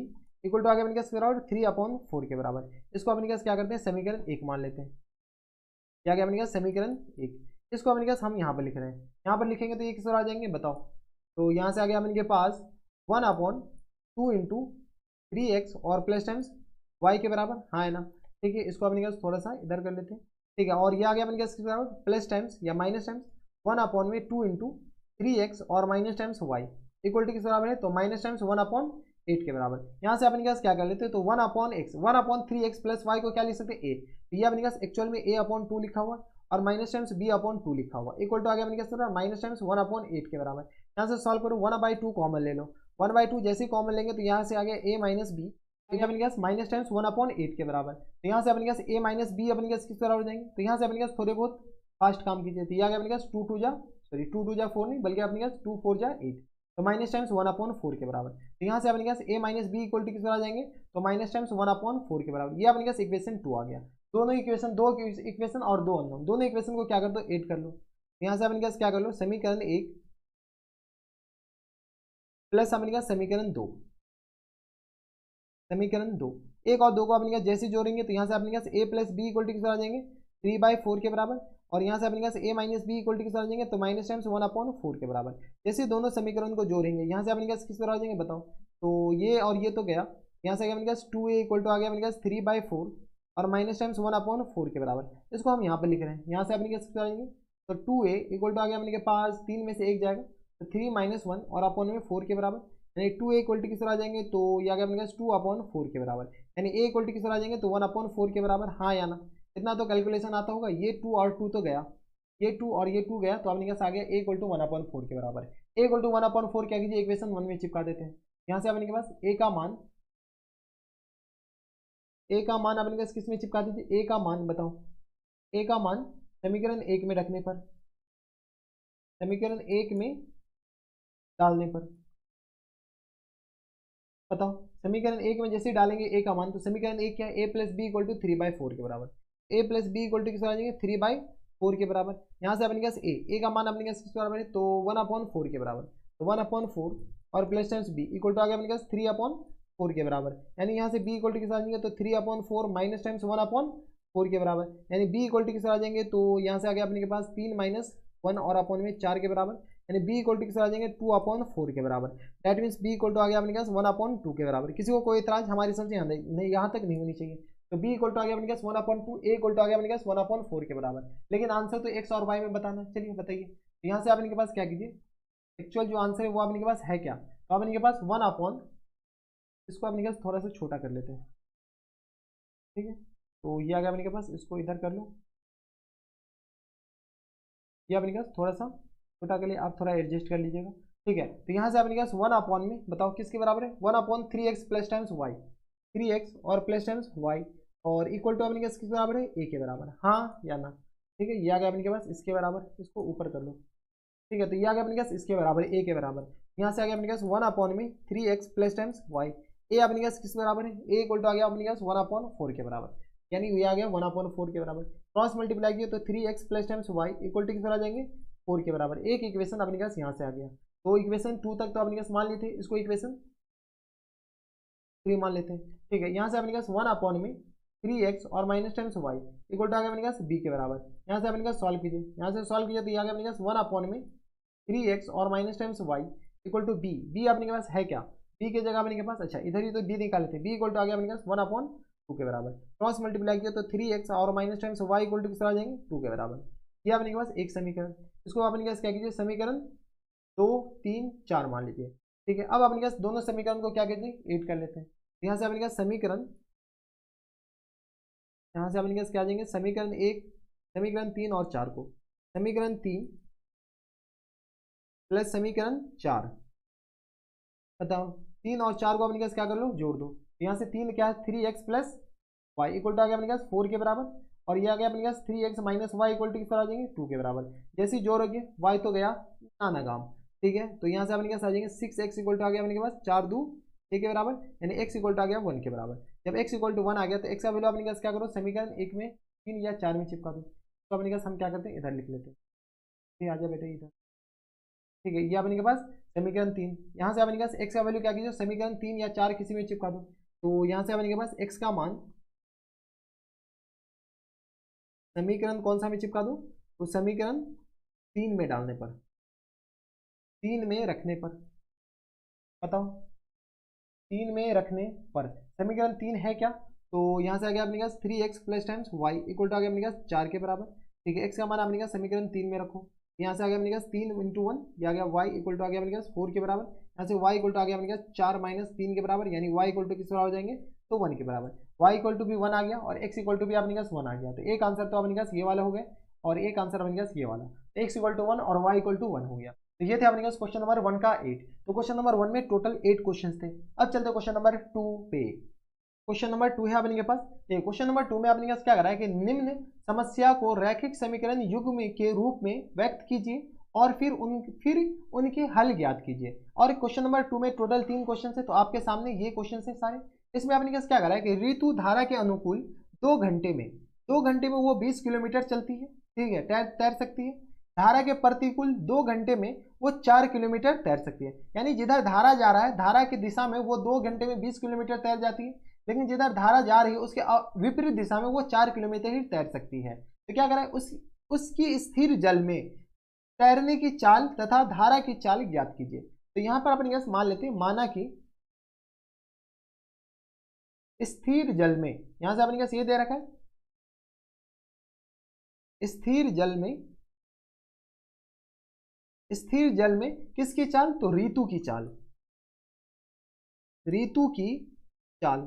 equal to आ गया अपने पास बराबर 3/4 के बराबर। इसको अपने पास क्या करते हैं, समीकरण 1 मान लेते हैं, क्या गया अपने पास समीकरण 1। इसको अपने पास हम यहाँ पर लिख रहे हैं, यहाँ पर लिखेंगे तो ये किस आ जाएंगे बताओ, तो यहाँ से आ गया अपने पास 1/2 इंटू 3x और प्लस टाइम्स वाई के बराबर, हाँ है ना, ठीक है। इसको अपने पास थोड़ा सा इधर कर लेते हैं, ठीक है। और ये आ गया अपने पास किस बराबर प्लस टाइम्स या माइनस टाइम्स 1/2 इंटू 3x और minus times Y equal to किस बराबर है, तो माइनस टाइम्स 1/8 के बराबर। यहाँ से अपने पास क्या कर लेते हैं, तो 1/3x प्लस वाई को क्या लिख सकते हैं a, तो ये अपने पास एक्चुअल में a/2 लिखा हुआ और माइनस टाइम्स b/2 लिखा हुआ इक्वल टू आ गया अपने पास माइनस टाइम्स 1/8 के बराबर। यहाँ से सॉल्व करो, 1/2 कॉमन ले लो, 1/2 जैसे ही कॉमन लेंगे तो यहाँ से आ गया a माइनस b, अपने पास माइनस टाइम्स 1/8 के बराबर। तो यहाँ से अपने पास a माइनस b अपने पास किस बराबर हो जाएंगे, तो यहाँ से अपने पास थोड़े बहुत फास्ट काम कीजिए, तो ये आ गया अपने पास 2 2 जा 4 नहीं बल्कि अपने पास 2 4 जा 8, तो माइनस टाइम्स 1/4 के बराबर। तो यहाँ से अपने पास a minus B equal to किस बराबर आ जाएंगे, तो माइनस टाइम्स 1/4 के बराबर। ये अपने पास इक्वेशन 2 आ गया। दोनों इक्वेशन, दो इक्वेशन और दो अननोन, दोनों इक्वेशन को क्या कर दो, ऐड कर लो। यहाँ से अपने पास क्या कर लो, समीकरण 1 प्लस अपने पास समीकरण 2, समीकरण 2 1 और 2 को अपने पास जैसे जोड़ेंगे तो यहाँ से अपने पास a plus B equal to किस आ जाएंगे 3/4 के बराबर, और यहाँ से अपने पास a minus B equal to किस आ जाएंगे, तो माइनस टाइम्स 1/4 के बराबर। जैसे दोनों समीकरण को जोड़ेंगे यहाँ से अपने पास किस बराबर आ जाएंगे बताओ, तो ये और ये तो गया, यहाँ से आ गया अपने पास 2a इक्वल टू आ गया अपने पास 3/4 और माइनस टाइम्स 1/4 के बराबर। इसको हम यहाँ पर लिख रहे हैं, यहाँ से अपने कैसे करेंगे तो 2a इक्वल टू आ गया अपने के पास 3 में से 1 जाएगा तो 3 - 1 और अपॉन में 4 के बराबर, यानी 2a इक्वल टू किस तरह आ जाएंगे तो ये आ गया अपने पास 2/4 के बराबर, यानी a इक्वल टू किस तरह आ जाएंगे तो 1/4 के बराबर। हाँ या ना, इतना तो कैलकुलेशन आता होगा। ये 2 और 2 तो गया, ये 2 और ये 2 गया, तो अपने पास आ गया a इक्वल टू 1/4 के बराबर। a इक्वल टू 1/4 क्या कीजिए इक्वेशन 1 में चिपका देते हैं। यहाँ से अपने के पास a का मान अपने पास किस में चिपका दीजिए, a का मान बताओ, a का मान समीकरण 1 में रखने पर, समीकरण 1 में डालने पर बताओ, समीकरण 1 में जैसे ही डालेंगे a का मान, तो समीकरण 1 क्या है, a plus B equal to 3/4 के बराबर, a plus B equal to किस आ जाएंगे 3/4 के बराबर। यहाँ से अपने पास a का मान अपने पास किस बराबर है तो 1/4 के बराबर, तो 1/4 और plus times b equal to आ गया अपने पास 3/4 के बराबर, यानी यहाँ से b इक्वल टू किस आ जाएंगे तो 3/4 माइनस टाइम्स 1/4 के बराबर, यानी b इक्वल टू किस आ जाएंगे तो यहाँ से आ गया अपने के पास 3 - 1 और अपॉन में 4 के बराबर, यानी b इक्वल टू किस आ जाएंगे 2/4 के बराबर। That means b equal to आ गया अपने पास 1/2 के बराबर। किसी को कोई इतराज, हमारी समझ नहीं यहाँ तक नहीं होनी चाहिए। तो b इक्वल टू आ गया अपने पास 1/2, a इक्वल टू आ गया अपने पास 1/4 के बराबर, लेकिन आंसर तो x और y में बताना। चलिए बताइए, तो यहाँ से आपने के पास क्या कीजिए, एक्चुअल जो आंसर है वो आपने के पास है क्या, तो आपने के पास 1/, इसको अपने के पास थोड़ा सा छोटा कर लेते हैं, ठीक है, तो ये आ गया अपने के पास, इसको इधर कर लो, ये अपने के पास थोड़ा सा छोटा कर लिए, आप थोड़ा एडजस्ट कर लीजिएगा, ठीक है। तो यहाँ से अपने के पास 1/, में बताओ किसके बराबर है 1/3x plus times y, 3x और प्लस टाइम्स y और इक्वल टू अपने के पास किसके बराबर है a के बराबर, हाँ या ना, ठीक है। ये आ गया अपने के पास इसके बराबर, इसको ऊपर कर लो, ठीक है। तो ये आ गया अपने पास इसके बराबर a के बराबर, यहाँ से आ गया अपने पास 1/, में 3x plus times y, a अपने पास किस बराबर है a इक्वल टू आ गया अपने पास 1/4 के बराबर, यानी ये आ गया 1/4 के बराबर। क्रॉस मल्टीप्लाई किया तो 3x plus times y equal to किस आ जाएंगे 4 के बराबर। एक इक्वेशन अपने पास यहाँ से आ गया, तो इक्वेशन 2 तक तो अपने पास मान लेते हैं, इसको इक्वेशन 3 मान लेते हैं, ठीक है। यहाँ से अपने पास 1/, में 3x और minus times y equal to आ गया अपने पास b के बराबर। यहाँ से अपने पास सॉल्व कीजिए, यहाँ से सॉल्व कीजिए तो ये आ गया अपने पास 1/, में 3x और minus times y equal to b अपने के पास है क्या, b की जगह अपने के पास, अच्छा इधर ही तो b निकाले थे, b इक्वल टू आ गया अपने पास 1/2 के बराबर। क्रॉस मल्टीप्लाई किया तो 3x और minus times y equal to किस आ जाएंगे 2 के बराबर। ये अपने के पास एक समीकरण, इसको अपने के पास क्या कीजिए समीकरण 2, 3, 4 मान लीजिए, ठीक है। अब अपने पास दोनों समीकरण को क्या कहते हैं ऐड कर लेते हैं। यहाँ से अपने पास समीकरण, यहाँ से अपने पास क्या आ जाएंगे समीकरण 1, समीकरण 3 और 4 को, समीकरण 3 प्लस समीकरण 4, बताओ 3 और 4 को अपने पास क्या कर लो जोड़ दो। यहाँ से 3 क्या है 3x plus Y equal to आ गया अपने पास 4 के बराबर, और ये आ गया अपने पास 3x minus Y equal to किस तरह आ जाएंगे 2 के बराबर। जैसे ही जोड़ोगे y तो गया ना गाम, ठीक है। तो यहाँ से अपने पास आ जाएंगे 6x इक्वल टू आ गया अपने के पास 4 2 6 के बराबर, यानी x इक्वल टू आ गया 1 के बराबर। जब x इक्वल टू 1 आ गया तो x का वैल्यू अपने पास क्या करो समीकरण 1 में 3 या 4 में चिपका दो, तो अपने पास हम क्या करते हैं इधर लिख लेते हैं, ठीक आ जाए बेटे इधर, ठीक है। ये अपने के पास समीकरण 3, यहाँ से अपने पास x का वैल्यू क्या कीजिए समीकरण 3 या 4 किसी में चिपका दो, तो यहाँ से अपने के पास x का मान समीकरण कौन सा में चिपका दो, तो समीकरण 3 में डालने पर, 3 में रखने पर, बताओ 3 में रखने पर समीकरण 3 है क्या, तो यहाँ से आ गया अपने पास 3x plus times Y equal to आ गया अपने पास 4 के बराबर, ठीक है। x का मान अपने पास समीकरण 3 में रखो, यहाँ से आ गया अपने पास 3 × 1, ये आ गया y इक्वल टू आ गया अपने पास 4 के बराबर, यहाँ से y इक्वल टू आ गया अपने पास 4 - 3 के बराबर, यानी y इक्वल टू किस बराबर हो जाएंगे तो 1 के बराबर। y इक्वल टू भी 1 आ गया और x इक्वल टू भी अपने पास 1 आ गया, तो एक आंसर तो अपने पास ये वाला हो गया और एक आंसर अपने पास ये वाला, x इक्वल टू 1 और y इक्वल टू 1 हो गया। तो ये थे अपने पास क्वेश्चन नंबर 1 का 8। तो क्वेश्चन नंबर 1 में टोटल 8 क्वेश्चन थे। अब चलते क्वेश्चन नंबर 2 पे। क्वेश्चन नंबर 2 है अपने के पास, क्वेश्चन नंबर 2 में अपने पास क्या कर रहा है कि निम्न समस्या को रैखिक समीकरण युग्म के रूप में व्यक्त कीजिए और फिर उनके हल ज्ञात कीजिए। और क्वेश्चन नंबर 2 में टोटल 3 क्वेश्चन है, तो आपके सामने ये क्वेश्चन है सारे। इसमें अपने पास क्या कर रहा है कि ऋतु धारा के अनुकूल 2 घंटे में वो 20 किलोमीटर चलती है, ठीक है, तैर सकती है। धारा के प्रतिकूल 2 घंटे में वो 4 किलोमीटर तैर सकती है, यानी जिधर धारा जा रहा है धारा की दिशा में वो 2 घंटे में 20 किलोमीटर तैर जाती है, लेकिन जिधर धारा जा रही है उसके विपरीत दिशा में वो 4 किलोमीटर ही तैर सकती है। तो क्या करें उसकी स्थिर जल में तैरने की चाल तथा धारा की चाल ज्ञात कीजिए। तो यहाँ पर अपने मान लेते हैं, माना कि स्थिर जल में, यहां से अपने पास ये दे रखा है, स्थिर जल में, स्थिर जल में किसकी चाल, तो ऋतु की चाल, ऋतु की चाल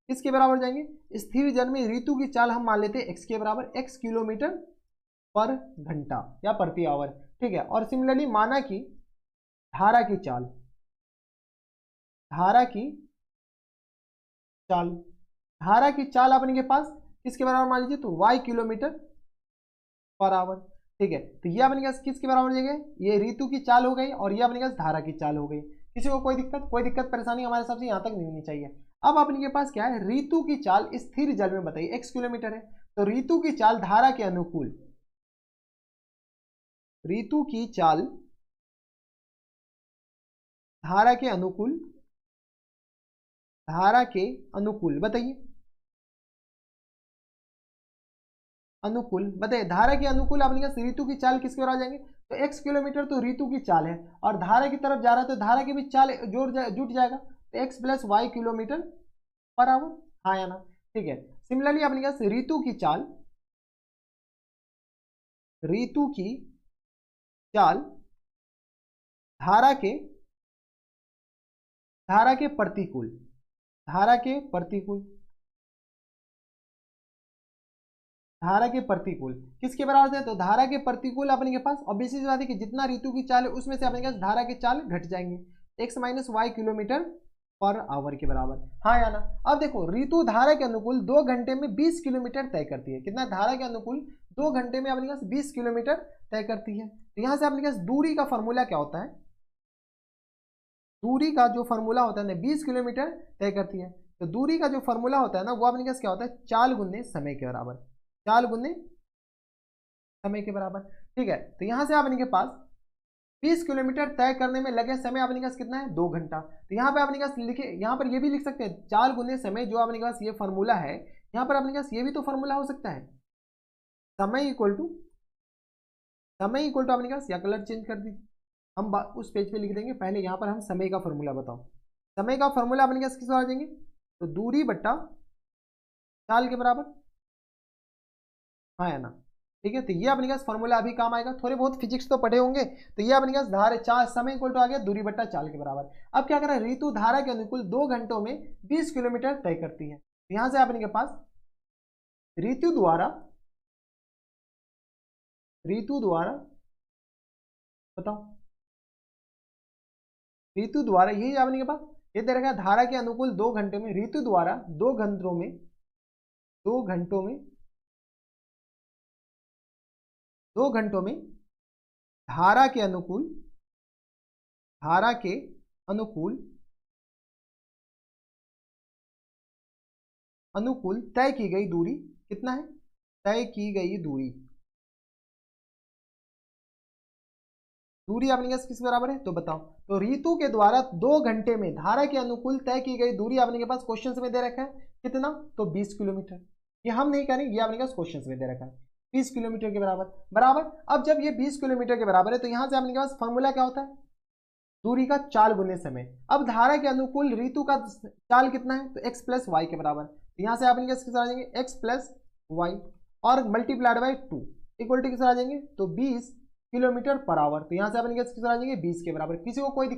किसके बराबर जाएंगे, स्थिर जल में ऋतु की चाल हम मान लेते हैं x के बराबर, x किलोमीटर पर घंटा या प्रति आवर, ठीक है। और सिमिलरली माना कि धारा की चाल, धारा की चाल, धारा की चाल अपने के पास किसके बराबर मान लीजिए, तो y किलोमीटर पर आवर, ठीक है। तो ये अपने पास किसके बराबर जगह, ये ऋतु की चाल हो गई और ये अपने पास धारा की चाल हो गई। किसी को कोई दिक्कत परेशानी हमारे हिसाब से यहाँ तक नहीं होनी चाहिए। अब अपने के पास क्या है, ऋतु की चाल स्थिर जल में बताइए, x किलोमीटर है, तो ऋतु की चाल धारा के अनुकूल, ऋतु की चाल धारा के अनुकूल, धारा के अनुकूल बताइए, अनुकूल बताइए, धारा के अनुकूल अपने पास ऋतु की चाल किसके बराबर जाएंगे, तो x किलोमीटर तो ऋतु की चाल है और धारा की तरफ जा रहा है तो धारा की भी चाल जुट जाएगा, तो x plus Y kilometre per hour, हाँ या ना, ठीक है। सिमिलरली अपने पास ऋतु की चाल, ऋतु की चाल धारा के, धारा के प्रतिकूल, धारा के प्रतिकूल, धारा के प्रतिकूल किसके बराबर है, तो धारा के प्रतिकूल अपने के पास, और बेसिस बात है कि जितना ऋतु की चाल है उसमें से अपने पास धारा की चाल घट जाएंगे, x minus y kilometre per hour के बराबर, हाँ या ना। अब देखो ऋतु धारा के अनुकूल 2 घंटे में 20 किलोमीटर तय करती है, कितना, धारा के अनुकूल 2 घंटे में अपने पास 20 किलोमीटर तय करती है। तो यहाँ से अपने पास दूरी का फॉर्मूला क्या होता है, दूरी का जो फॉर्मूला होता है ना, 20 किलोमीटर तय करती है, तो दूरी का जो फॉर्मूला होता है ना वो अपने पास क्या होता है, चाल गुने समय के बराबर, चाल गुने समय के बराबर, ठीक है। तो यहां से अपने के पास 20 किलोमीटर तय करने में लगे समय अपने पास कितना है, 2 घंटा। तो यहाँ पे अपने पास लिखे, यहाँ पर ये भी लिख सकते हैं चाल गुने समय, जो अपने पास ये फॉर्मूला है, यहाँ पर अपने पास ये भी तो फॉर्मूला हो सकता है, समय इक्वल टू, समय इक्वल टू अपने पास, या कलर चेंज कर दीजिए, हम उस पेज पे लिख देंगे, पहले यहाँ पर हम समय का फॉर्मूला बताओ, समय का फॉर्मूला अपने पास किस आ जाएंगे, तो दूरी बट्टा चाल के बराबर, हाँ या ना, ठीक है। तो ये अपने पास फॉर्मूला अभी काम आएगा, थोड़े बहुत फिजिक्स तो पढ़े होंगे, तो ये अपने पास धारा चाल, समय इक्वल टू आ गया दूरी बट्टा चाल के बराबर। अब क्या करें, ऋतु धारा के अनुकूल 2 घंटों में 20 किलोमीटर तय करती है, यहां से अपने के पास ऋतु द्वारा, ऋतु द्वारा बताओ, ऋतु द्वारा यही अपने के पास ये दे रखा है, धारा के अनुकूल 2 घंटे में, ऋतु द्वारा 2 घंटों में, 2 घंटों में, 2 घंटों में धारा के अनुकूल, धारा के अनुकूल, अनुकूल तय की गई दूरी, कितना है, तय की गई दूरी, दूरी अपने पास किस बराबर है, तो बताओ, तो ऋतु के द्वारा 2 घंटे में धारा के अनुकूल तय की गई दूरी अपने के पास क्वेश्चन में दे रखा है, कितना, तो 20 किलोमीटर, ये हम नहीं करेंगे, ये अपने पास क्वेश्चन में दे रखा है 20 किलोमीटर के बराबर, बराबर। अब जब ये 20 किलोमीटर के बराबर है तो यहां से अपने के पास फॉर्मूला क्या होता है, दूरी का चाल गुने समय। अब धारा के अनुकूल ऋतु का चाल कितना है, तो x प्लस वाई के बराबर, तो यहां से अपने किस आ जाएंगे, x प्लस वाई और मल्टीप्लाइड बाई 2 इक्वल टू किस आ जाएंगे, तो 20 किलोमीटर पर आवर, तो यहां से अपने किस आ जाएंगे 20 के बराबर। किसी को कोई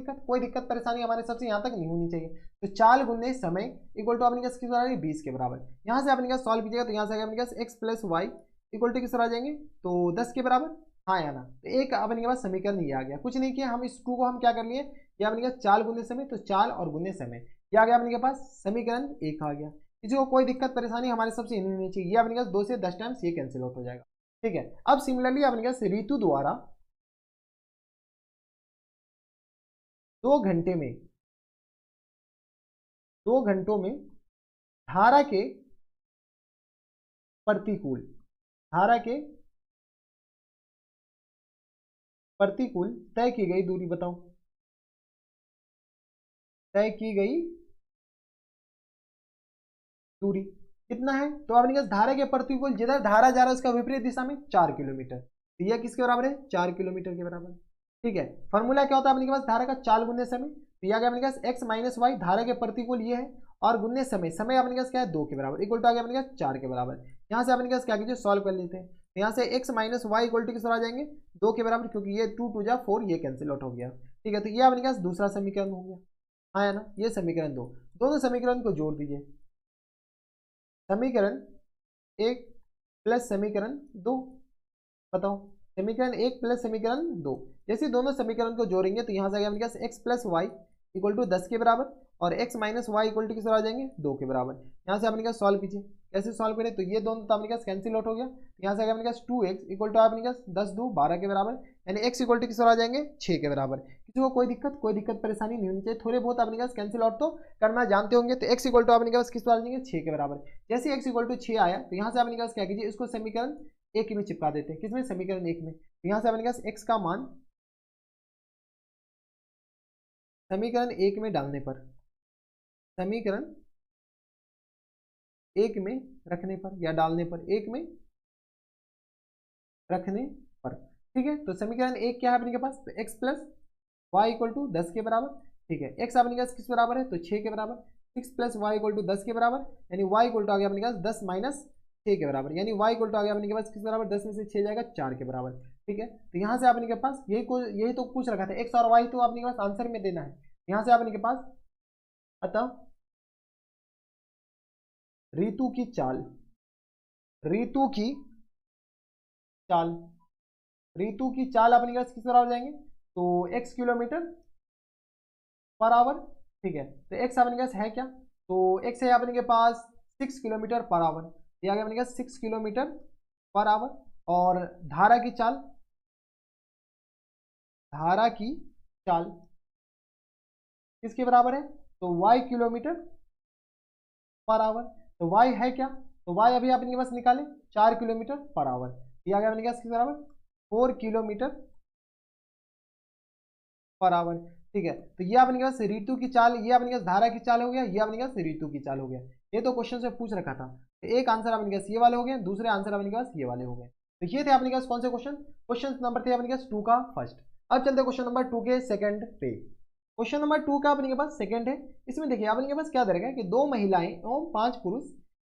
दिक्कत परेशानी हमारे सबसे यहां तक नहीं होनी चाहिए। तो चाल गुने समय इक्वल टू अपने किस आ जाएंगे 20 के बराबर। यहां से अपने सॉल्व कीजिएगा तो यहां से अपने पास x plus Y equal to किस आ जाएंगे, तो 10 के बराबर, हाँ या ना। तो एक अपने के पास समीकरण ये आ गया, कुछ नहीं किया हम, इस 2 को हम क्या कर लिए, ये अपने पास चाल गुने समय, तो चाल और गुने समय ये आ गया अपने के पास, समीकरण 1 आ गया। किसी को कोई दिक्कत परेशानी हमारे सबसे नहीं होनी चाहिए, ये अपने पास 2 से 10 टाइम्स ये कैंसिल आउट हो जाएगा, ठीक है। अब सिमिलरली अपने पास ऋतु द्वारा 2 घंटे में, 2 घंटों में धारा के प्रतिकूल, धारा के प्रतिकूल तय की गई दूरी बताओ, तय की गई दूरी कितना है, तो अपने पास धारा के प्रतिकूल, जिधर धारा जा रहा है उसका विपरीत दिशा में 4 किलोमीटर, तो यह किसके बराबर है, 4 किलोमीटर के बराबर, ठीक है। फॉर्मूला क्या होता है अपने के पास, धारा का चाल गुने समय, तो यह आ गया अपने पास x माइनस वाई, धारा के प्रतिकूल ये है और गुन्ने समय, समय अपने पास क्या है 2 के बराबर, इक्वल टू आ गया अपने पास 4 के बराबर। यहाँ से अपने पास क्या कीजिए सॉल्व कर लेते हैं। तो यहाँ से x minus Y equal to किस आ जाएंगे 2 के बराबर, क्योंकि ये 2 2 जा 4 ये कैंसिल आउट हो गया। ठीक है, तो ये अपने पास दूसरा समीकरण हो गया, हाँ ना, ये समीकरण 2। दोनों समीकरण को जोड़ दीजिए, समीकरण 1 प्लस समीकरण 2, बताओ समीकरण 1 प्लस समीकरण 2। जैसे दोनों समीकरण को जोड़ेंगे तो यहाँ से अपने पास x plus Y equal to 10 के बराबर और x minus Y equal to किस आ जाएंगे 2 के बराबर। यहाँ से अपने पास सॉल्व कीजिए, कैसे सॉल्व करें, तो ये दोनों तो अपने पास कैंसिल आउट हो गया। यहाँ से अपने पास 2x इक्वल टू अपने पास 10 2 12 के बराबर, यानी x इक्वल टू किस आ जाएंगे 6 के बराबर। किसी को कोई दिक्कत परेशानी नहीं होनी चाहिए, थोड़े बहुत अपने पास कैंसिल आउट तो करना जानते होंगे। तो x इक्वल टू अपने पास किस आ जाएंगे 6 के बराबर। जैसे x इक्वल टू 6 आया तो यहाँ से अपने पास क्या कीजिए, इसको समीकरण 1 में चिपका देते हैं, किसमें समीकरण 1 में। तो यहाँ से अपने पास x का मान समीकरण 1 में डालने पर, समीकरण 1 में रखने पर या डालने पर, 1 में रखने पर, ठीक है। तो समीकरण 1 क्या है अपने के पास, तो x plus Y equal to 10 के बराबर, ठीक है। x अपने पास किस बराबर है, तो 6 के बराबर। 6 प्लस वाई इक्वल टू 10 के बराबर, यानी y इक्वल टू आ गया अपने पास 10 माइनस 6 के बराबर, यानी y इक्वल टू आ गया अपने के पास किस बराबर, 10 में से 6 जाएगा 4 के बराबर, ठीक है। तो यहाँ से आपने के पास यही तो पूछ रखा था, x और y तो आपने के पास आंसर में देना है। यहाँ से आपने के पास अतः ऋतु की चाल, ऋतु की चाल, ऋतु की चाल अपने पास किस बराबर जाएंगे, तो x किलोमीटर पर आवर, ठीक है। तो x अपने पास है क्या, तो x है अपने के पास 6 किलोमीटर पर आवर, ये आ गया अपने पास 6 किलोमीटर पर आवर। और धारा की चाल, धारा की चाल किसके बराबर है, तो y किलोमीटर पर आवर। तो y है क्या, तो y अभी अपने पास निकाले 4 किलोमीटर पर आवर, ये आ गया अपने पास किसके बराबर 4 किलोमीटर पर आवर, ठीक है। तो ये अपने पास ऋतु की चाल, ये अपने पास धारा की चाल हो गया, ये अपने पास ऋतु की चाल हो गया। ये तो क्वेश्चन से पूछ रखा था। तो एक आंसर अपने पास ये वाले हो गए, दूसरे आंसर अपने पास ये वाले हो गए। तो ये थे अपने पास कौन से क्वेश्चन, क्वेश्चन नंबर थे अपने पास 2 का फर्स्ट। अब चलते क्वेश्चन नंबर 2 के सेकंड पे। क्वेश्चन नंबर 2 का अपने के पास सेकंड है। इसमें देखिए अपने के पास क्या दे रखा है कि 2 महिलाएं एवं 5 पुरुष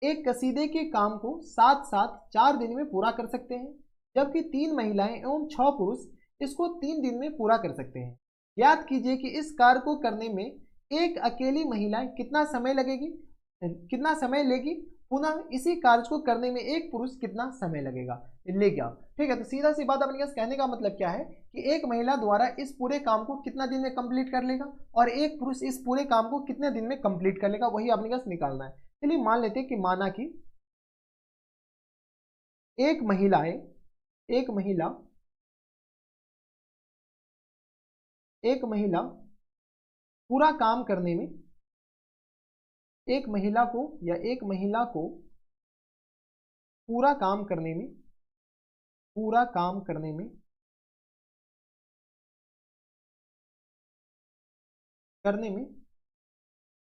एक कसीदे के काम को साथ साथ 4 दिन में पूरा कर सकते हैं, जबकि 3 महिलाएं एवं 6 पुरुष इसको 3 दिन में पूरा कर सकते हैं। याद कीजिए कि इस कार्य को करने में एक अकेली महिला कितना समय लगेगी, कितना समय लेगी, पुनः इसी कार्य को करने में एक पुरुष कितना समय लगेगा, लेगा, ठीक है। तो सीधा सी बात अपने कहने का मतलब क्या है कि एक महिला द्वारा इस पूरे काम को कितना दिन में कंप्लीट कर लेगा और एक पुरुष इस पूरे काम को कितने दिन में कंप्लीट कर लेगा, वही अपने पास निकालना है। चलिए मान लेते हैं कि माना कि एक महिला है, एक महिला पूरा काम करने में, एक महिला को पूरा काम करने में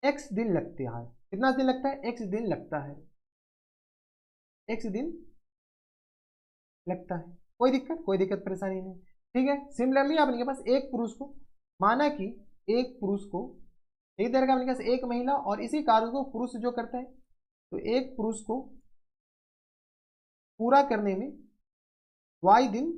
x दिन लगते हैं। कितना दिन लगता है, x दिन लगता है, x दिन लगता है। कोई दिक्कत परेशानी नहीं, ठीक है। सिमिलरली आपके पास एक पुरुष को, माना कि एक पुरुष को एक तरह का अपने पास एक महिला और इसी कार्य को पुरुष जो करता है, तो एक पुरुष को पूरा करने में y दिन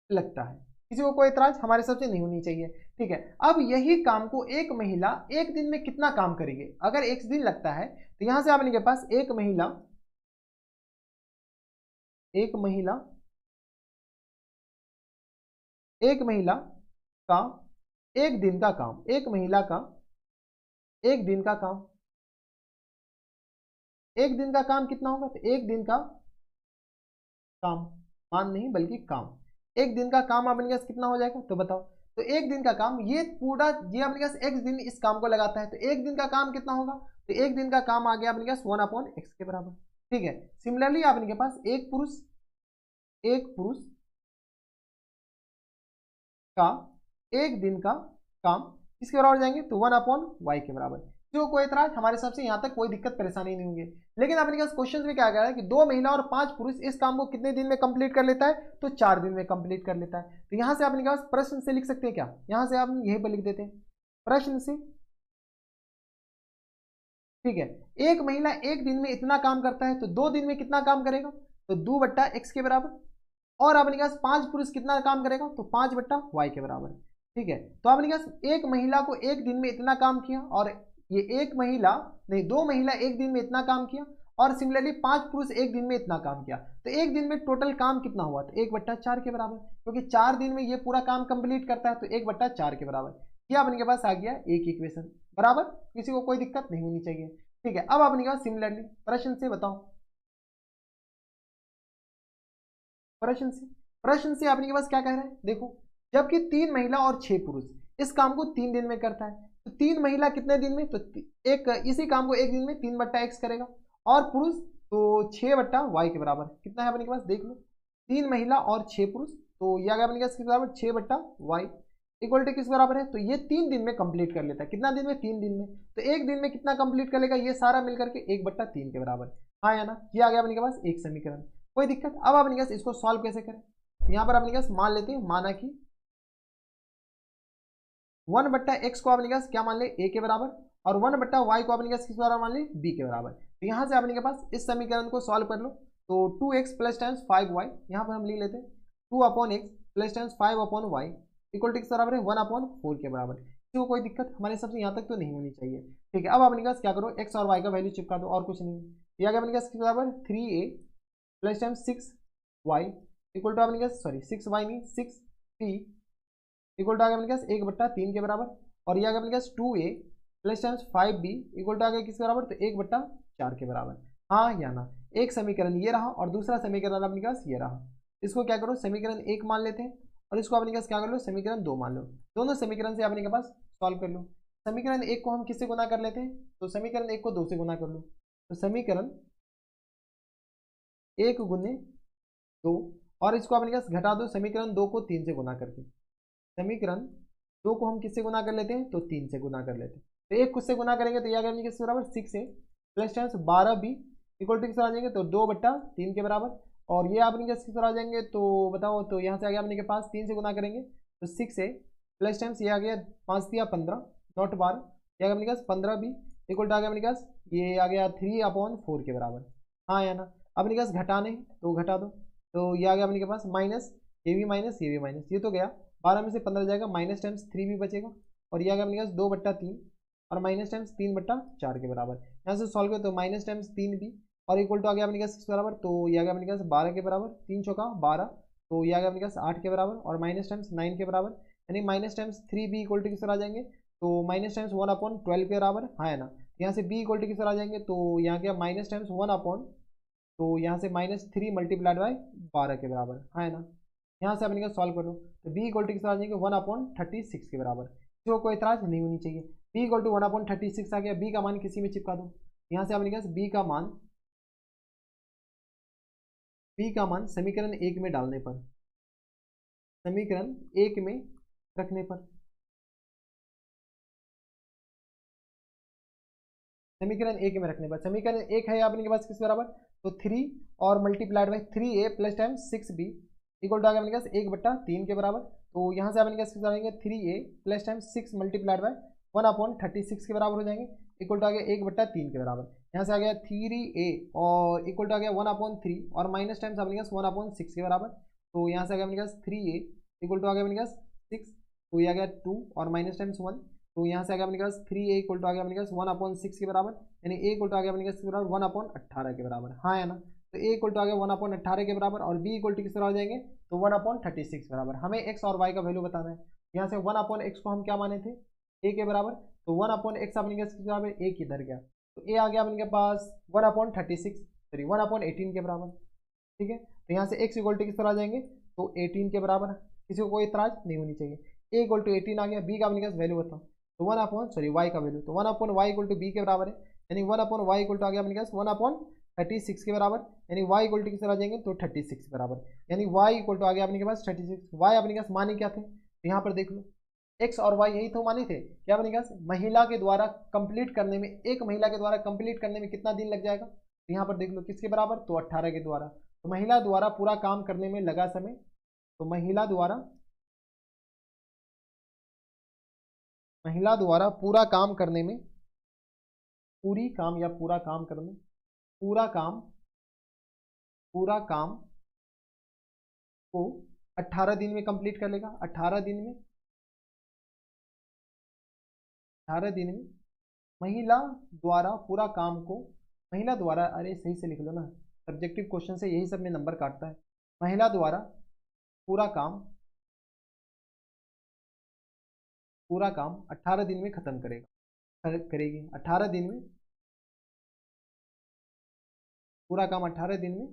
लगता है। किसी को कोई एतराज हमारे सबसे नहीं होनी चाहिए, ठीक है। अब यही काम को एक महिला एक दिन में कितना काम करेगी, अगर एक दिन लगता है तो यहां से आपके पास एक महिला का एक दिन का काम, एक महिला का एक दिन का काम, एक दिन का काम कितना होगा, तो एक दिन का काम, मान नहीं बल्कि काम, एक दिन का काम अपने पास कितना हो जाएगा, तो बताओ। तो एक दिन का काम ये पूरा ये अपने पास x दिन इस काम को लगाता है, तो एक दिन का काम कितना होगा, तो एक दिन का काम आ गया अपने पास 1/x के बराबर, ठीक है। सिमिलरली आपके पास एक पुरुष का एक दिन का काम किसके बराबर जाएंगे, तो 1/y के बराबर। जो कोई एतराज हमारे हिसाब से यहाँ तक कोई दिक्कत परेशानी नहीं होगी। लेकिन अपने पास क्वेश्चन में क्या कह रहा है कि 2 महिला और 5 पुरुष इस काम को कितने दिन में कंप्लीट कर लेता है, तो 4 दिन में कंप्लीट कर लेता है। तो यहाँ से अपने पास प्रश्न से लिख सकते हैं क्या, यहाँ से आप यहीं पर लिख देते हैं प्रश्न से ठीक है। एक महिला एक दिन में इतना काम करता है तो 2 दिन में कितना काम करेगा, तो 2/x के बराबर। और आपने कहा 5 पुरुष कितना काम करेगा, तो 5/y के बराबर। ठीक है, तो आपने कहा एक महिला को एक दिन में इतना काम किया, और ये एक महिला नहीं, 2 महिला एक दिन में इतना काम किया, और सिमिलरली 5 पुरुष एक दिन में इतना काम किया। तो एक दिन में टोटल काम कितना हुआ, तो 1/4 के बराबर, क्योंकि 4 दिन में ये पूरा काम कंप्लीट करता है, तो 1/4 के बराबर। ये अपने पास आ गया एक इक्वेशन बराबर। किसी को कोई दिक्कत नहीं होनी चाहिए। ठीक है, अब अपने पास सिमिलरली प्रश्न से बताओ, प्रश्न से आपके पास क्या कह रहे हैं, देखो। जबकि 3 महिला और 6 पुरुष इस काम को 3 दिन में करता है, तो 3 महिला कितने दिन में, तो एक इसी काम को एक दिन में 3/x करेगा, और पुरुष तो 6/y के बराबर। कितना है अपने पास, देख लो। 3 महिला और 6 पुरुष, तो यह आ गया अपने पास किस बराबर, 6/y इक्वल टू किस बराबर है, तो ये 3 दिन में कंप्लीट कर लेता है। कितना दिन में, 3 दिन में। तो एक दिन में कितना कंप्लीट कर लेगा, ये सारा मिलकर के 1/3 के बराबर। हाँ या ना, ये आ गया अपने पास एक समीकरण। कोई दिक्कत। अब अपने पास इसको सॉल्व कैसे करें, तो यहाँ पर अपने पास मान लेते हैं, माना कि 1/x को अपने पास क्या मान ले, a के बराबर, और 1/y को अपने पास किस बराबर मान ले, b के बराबर। तो यहाँ से अपने के पास इस समीकरण को सॉल्व कर लो, तो 2x प्लस टाइम्स 5y, यहाँ पर हम लिख लेते हैं 2/x plus times 5/y equal to किस बराबर है, 1/4 के बराबर। किसी को कोई दिक्कत, हमारे हिसाब से यहाँ तक तो नहीं होनी चाहिए। ठीक है, अब अपने पास क्या करो, x और y का वैल्यू चिपका दो, और कुछ नहीं। ये आ गया अपने पास किस बराबर, 3a plus times 6y equal to अपने पास, सॉरी 6y नहीं, 6p इक्वल टू आ गया अपने पास 1/3 के बराबर। और ये आ गया अपने पास 2a plus times 5b equal to आ गया किसके बराबर, तो 1/4 के बराबर। हाँ या ना, एक समीकरण ये रहा, और दूसरा समीकरण अपने पास ये रहा। इसको क्या करो, समीकरण 1 मान लेते हैं, और इसको अपने पास क्या कर लो, समीकरण 2 मान लो। दोनों समीकरण से अपने के पास सॉल्व कर लो। समीकरण 1 को हम किससे गुना कर लेते हैं, तो समीकरण 1 को 2 से गुना कर लो। तो समीकरण 1 × 2, और इसको अपने पास घटा दो समीकरण 2 को 3 से गुना करके। समीकरण 2 को हम किससे गुना कर लेते हैं, तो 3 से गुना कर लेते हैं। तो एक खुद से गुना करेंगे, तो यह करेंगे किसके बराबर, 6a plus times 12b equal to किस आ जाएंगे, तो 2/3 के बराबर। और ये आपने किस तरह आ जाएंगे, तो बताओ, तो यहाँ से आ गया अपने के पास 3 से गुना करेंगे, तो 6a प्लस टाइम्स ये आ गया 5 या 15 नॉट 12, ये आ गया अपने पास 15b इक्वल टू आ गया अपने पास, ये आ गया 3/4 के बराबर। हाँ या ना, अपने पास घटाने तो घटा दो, तो ये आ गया अपने के पास माइनस, ये भी माइनस, ये भी माइनस, ये तो गया 12 में से 15 जाएगा, माइनस टाइम्स 3 भी बचेगा, और ये आ गया अपने पास 2/3 और माइनस टाइम्स 3/4 के बराबर। यहाँ से सॉल्व करो तो माइनस टाइम्स 3b और इक्वल टू आ गया अपने पास किस बराबर, तो ये आ गया अपने पास 12 के बराबर, 3 चौका 12, तो ये आ गया अपने पास 8 के बराबर, और माइनस टाइम्स 9 के बराबर, यानी minus times 3b equal to किस आ जाएंगे, तो माइनस टाइम्स 1/12 के बराबर। हाँ है ना, यहाँ से b इक्वल टू किस आ जाएंगे, तो यहाँ क्या माइनस टाइम्स 1/, तो यहाँ से -3 मल्टीप्लाइड बाय 12 के बराबर। हाँ है ना, यहाँ से अपने सॉल्व कर लो, तो b इक्वल टू किस आ जाएंगे, 1/36 के बराबर। जो कोई इतराज नहीं होनी चाहिए। b इक्वल टू 1/36 आ गया, b का मान किसी में चिपका दो। यहाँ से अपने b का मान समीकरण 1 में डालने पर, समीकरण 1 में रखने पर, समीकरण 1 में रखने पर, समीकरण 1 है अपने के पास किस बराबर, तो 3 और multiplied by 3a plus time 6b equal to आ गया अपने पास 1/3 के बराबर। तो यहाँ से अपने पास किस जाएंगे, 3a plus time 6 multiplied by 1/36 के बराबर हो जाएंगे, इक्वल टू आ गया 1/3 के बराबर। यहाँ से आ गया 3a और इक्वल टू आ गया 1/3 और माइनस टाइम्स अपने पास 1/6 के बराबर। तो यहाँ से आ गया अपने पास 3a इक्वल टू आ गया अपने पास 6, तो ये आ गया 2 और माइनस टाइम्स 1, तो यहाँ से आ गया अपने पास 3a इक्वल टू आ गया अपने पास 1/6 के बराबर, यानी a इक्वल टू आ गया अपने पास बराबर 1/18 के बराबर। हाँ है ना, तो a इक्वल टू आ गया 1/18 के बराबर, और b इक्वल टू किस तरह हो जाएंगे, तो 1/36 के बराबर। हमें x और y का वैल्यू बताना है। यहाँ से 1/x को हम क्या माने थे, a के बराबर, तो 1/x अपने के बराबर a किधर गया, तो a आ गया अपने के पास 1/36 सॉरी 1/18 के बराबर। ठीक है, तो यहाँ से x इक्वल टू किस तरह आ जाएंगे, तो 18 के बराबर। किसी को कोई इतराज नहीं होनी चाहिए। a इक्वल टू 18 आ गया, b का अपने पास वैल्यू बताओ, तो 1/y का वैल्यू, तो 1/y इक्वल टू b के बराबर है, यानी 1/y इक्वल टू आ गया अपने पास 1/36 के बराबर, यानी y इक्वल टू किस तरह आ जाएंगे, तो 36 के बराबर, यानी y इक्वल टू आ गया अपने के पास 36। y अपने पास माने क्या थे, तो यहाँ पर देख लो x और y यही तो माने थे क्या अपने पास, महिला के द्वारा कंप्लीट करने में, एक महिला के द्वारा कंप्लीट करने में कितना दिन लग जाएगा, तो यहाँ पर देख लो किसके बराबर, तो 18 के द्वारा। तो महिला द्वारा पूरा काम करने में लगा समय, तो महिला द्वारा पूरा काम करने में पूरी काम या पूरा काम करने, पूरा काम को 18 दिन में कंप्लीट कर लेगा। 18 दिन में, 18 दिन में महिला द्वारा पूरा काम को, महिला द्वारा, अरे सही से लिख लो ना, सब्जेक्टिव क्वेश्चन से यही सब में नंबर काटता है। महिला द्वारा पूरा काम 18 दिन में खत्म करेगी। 18 दिन में पूरा काम 18 दिन में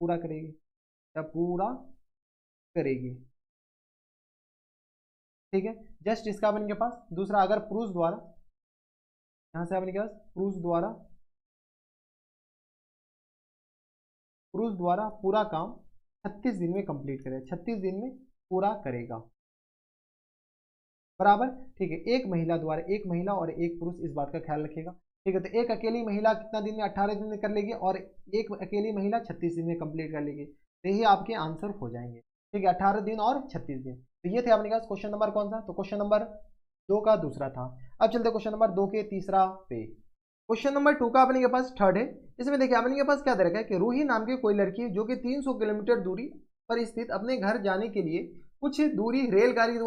पूरा करेगी या पूरा करेगी। ठीक है, जस्ट इसका अपन के पास दूसरा, अगर पुरुष द्वारा, यहां से अपन के पास पुरुष द्वारा पूरा काम 36 दिन में कंप्लीट करेगा, 36 दिन में पूरा करेगा, बराबर। ठीक है, एक महिला द्वारा, एक महिला और एक पुरुष, इस बात का ख्याल रखेगा। ठीक है, तो एक अकेली महिला कितना दिन में, 18 दिन में कर लेगी, और एक अकेली महिला 36 दिन में कंप्लीट कर लेगी। तो ये आपके आंसर हो जाएंगे। ठीक है, 18 दिन और 36 दिन। तो ये थे अपने पास क्वेश्चन नंबर कौन सा, तो क्वेश्चन नंबर 2 का दूसरा था। अब चलते क्वेश्चन नंबर 2 के तीसरा पे। क्वेश्चन नंबर 2 का अपने के पास थर्ड है। इसमें देखिए अपने के पास क्या दे रखा है कि रूही नाम की कोई लड़की जो कि 300 किलोमीटर दूरी पर स्थित अपने घर जाने के लिए कुछ दूरी रेलगाड़ी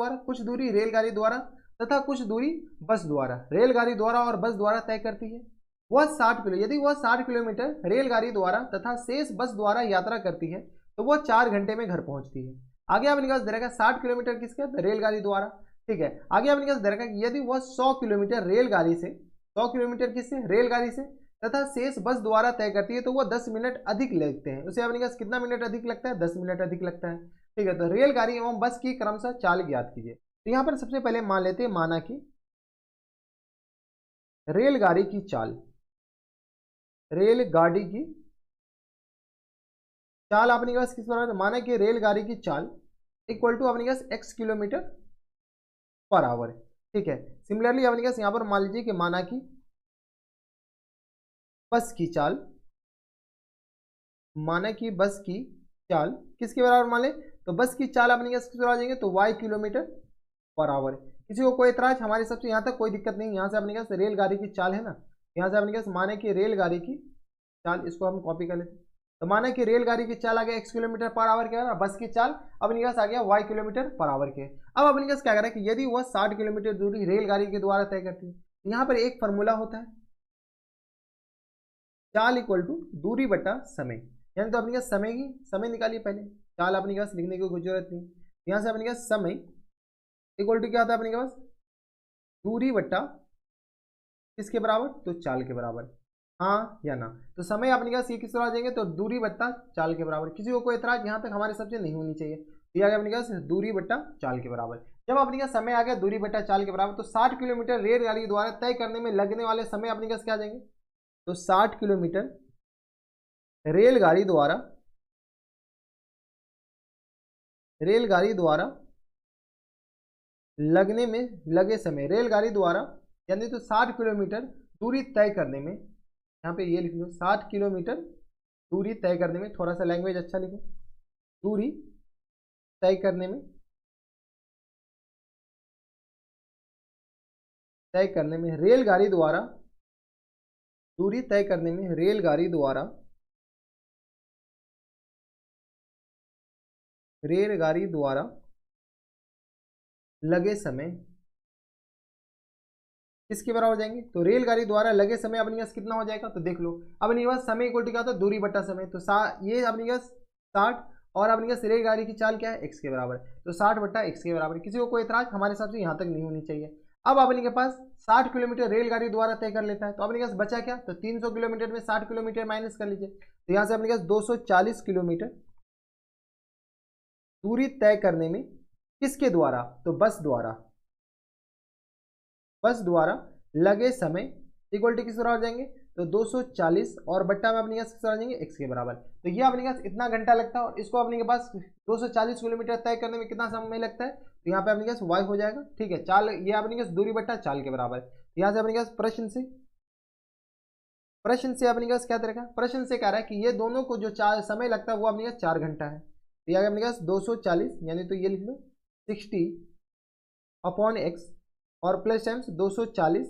द्वारा तथा कुछ दूरी बस द्वारा, रेलगाड़ी द्वारा और बस द्वारा तय करती है। यदि वह 60 किलोमीटर रेलगाड़ी द्वारा तथा शेष बस द्वारा यात्रा करती है तो वह 4 घंटे में घर पहुंचती है। आगे अपने पास दे रखा है 60 किलोमीटर किसके, रेलगाड़ी द्वारा। ठीक है, आगे अपने पास दे रखा है कि यदि वह 100 किलोमीटर रेलगाड़ी से, 100 किलोमीटर किससे, रेलगाड़ी से, तथा शेष बस द्वारा तय करती है तो वह 10 मिनट अधिक लगते हैं। उसे अपने पास कितना मिनट अधिक लगता है, 10 मिनट अधिक लगता है। ठीक है, तो रेलगाड़ी एवं बस की क्रमशः चाल ज्ञात कीजिए। तो यहाँ पर सबसे पहले मान लेते हैं, माना कि रेलगाड़ी की चाल, रेलगाड़ी की चाल अपने पास किस बराबर, माना कि रेलगाड़ी की चाल इक्वल टू अपने पास x किलोमीटर पर आवर। ठीक है, सिमिलरली अपने पास यहाँ पर मान लीजिए कि माना कि बस की चाल, माना कि बस की चाल किसके बराबर मान ले, तो बस की चाल अपने पास किस बराबर जाएंगे, तो y किलोमीटर पर आवर। किसी को कोई इतराज, हमारे सबसे यहाँ तक कोई दिक्कत नहीं। यहाँ से अपने पास रेलगाड़ी की चाल है ना, यहाँ से अपने पास माने कि रेलगाड़ी की चाल, इसको हम कॉपी कर लेते हैं। तो माना कि रेलगाड़ी की चाल आ गया x किलोमीटर पर आवर के, बस की चाल अपने पास आ गया y किलोमीटर पर आवर के। अब अपने पास क्या कर रहा है कि यदि वह 60 किलोमीटर दूरी रेलगाड़ी के द्वारा तय करती है, यहाँ पर एक फॉर्मूला होता है, चाल इक्वल टू दूरी बटा समय। यानी तो अपने पास समय निकालिए पहले, चाल अपने पास लिखने की कोई जरूरत नहीं। यहाँ से अपने पास समय इक्वल टू क्या होता है अपने पास, दूरी बटा किसके बराबर, तो चाल के बराबर, हाँ या ना। तो समय अपने पास ये किस तरह आ जाएंगे, तो दूरी बट्टा चाल के बराबर। किसी को कोई एतराज यहाँ तक हमारे सबसे नहीं होनी चाहिए। ये आ गया अपने पास दूरी बट्टा चाल के बराबर। जब अपने पास समय आ गया दूरी बट्टा चाल के बराबर, तो 60 किलोमीटर रेलगाड़ी द्वारा तय करने में लगने वाले समय अपने पास क्या आ जाएंगे, तो 60 किलोमीटर रेलगाड़ी द्वारा लगने में लगे समय, रेलगाड़ी द्वारा यानी तो 60 किलोमीटर दूरी तय करने में, यहाँ पे ये लिख लो 60 किलोमीटर दूरी तय करने में, थोड़ा सा लैंग्वेज अच्छा लिखो, दूरी तय करने में, रेलगाड़ी द्वारा, दूरी तय करने में रेलगाड़ी द्वारा लगे समय किसके बराबर हो जाएंगे, तो रेलगाड़ी द्वारा लगे समय अपने पास कितना हो जाएगा, तो देख लो अपने पास समय इक्वल टू क्या था, दूरी बटा समय। तो ये अपने पास 60 और अपने पास रेलगाड़ी की चाल क्या है, x के बराबर, तो 60 बटा x के बराबर। किसी को कोई इतराज हमारे हिसाब से यहाँ तक नहीं होनी चाहिए। अब अपने के पास 60 किलोमीटर रेलगाड़ी द्वारा तय कर लेता है, तो अपने पास बचा क्या, तो 300 किलोमीटर में 60 किलोमीटर माइनस कर लीजिए, तो यहाँ से अपने पास 240 किलोमीटर दूरी तय करने में किसके द्वारा, तो बस द्वारा लगे समय इक्वल टू किस बराबर जाएंगे, तो 240 और बट्टा में अपने पास किस बराबर जाएंगे, x के बराबर। तो ये अपने पास इतना घंटा लगता है, और इसको अपने के पास 240 किलोमीटर तय करने में कितना समय लगता है, तो यहाँ पे अपने पास y हो जाएगा। ठीक है, चाल ये अपने पास दूरी बट्टा चाल के बराबर। यहाँ से अपने पास प्रश्न से अपने पास क्या तरीका, प्रश्न से कह रहा है कि ये दोनों को जो समय लगता है वो अपने पास 4 घंटा है। तो यहाँ अपने पास 240 यानी तो ये लिख लो 60 अपॉन x और प्लस टाइम्स 240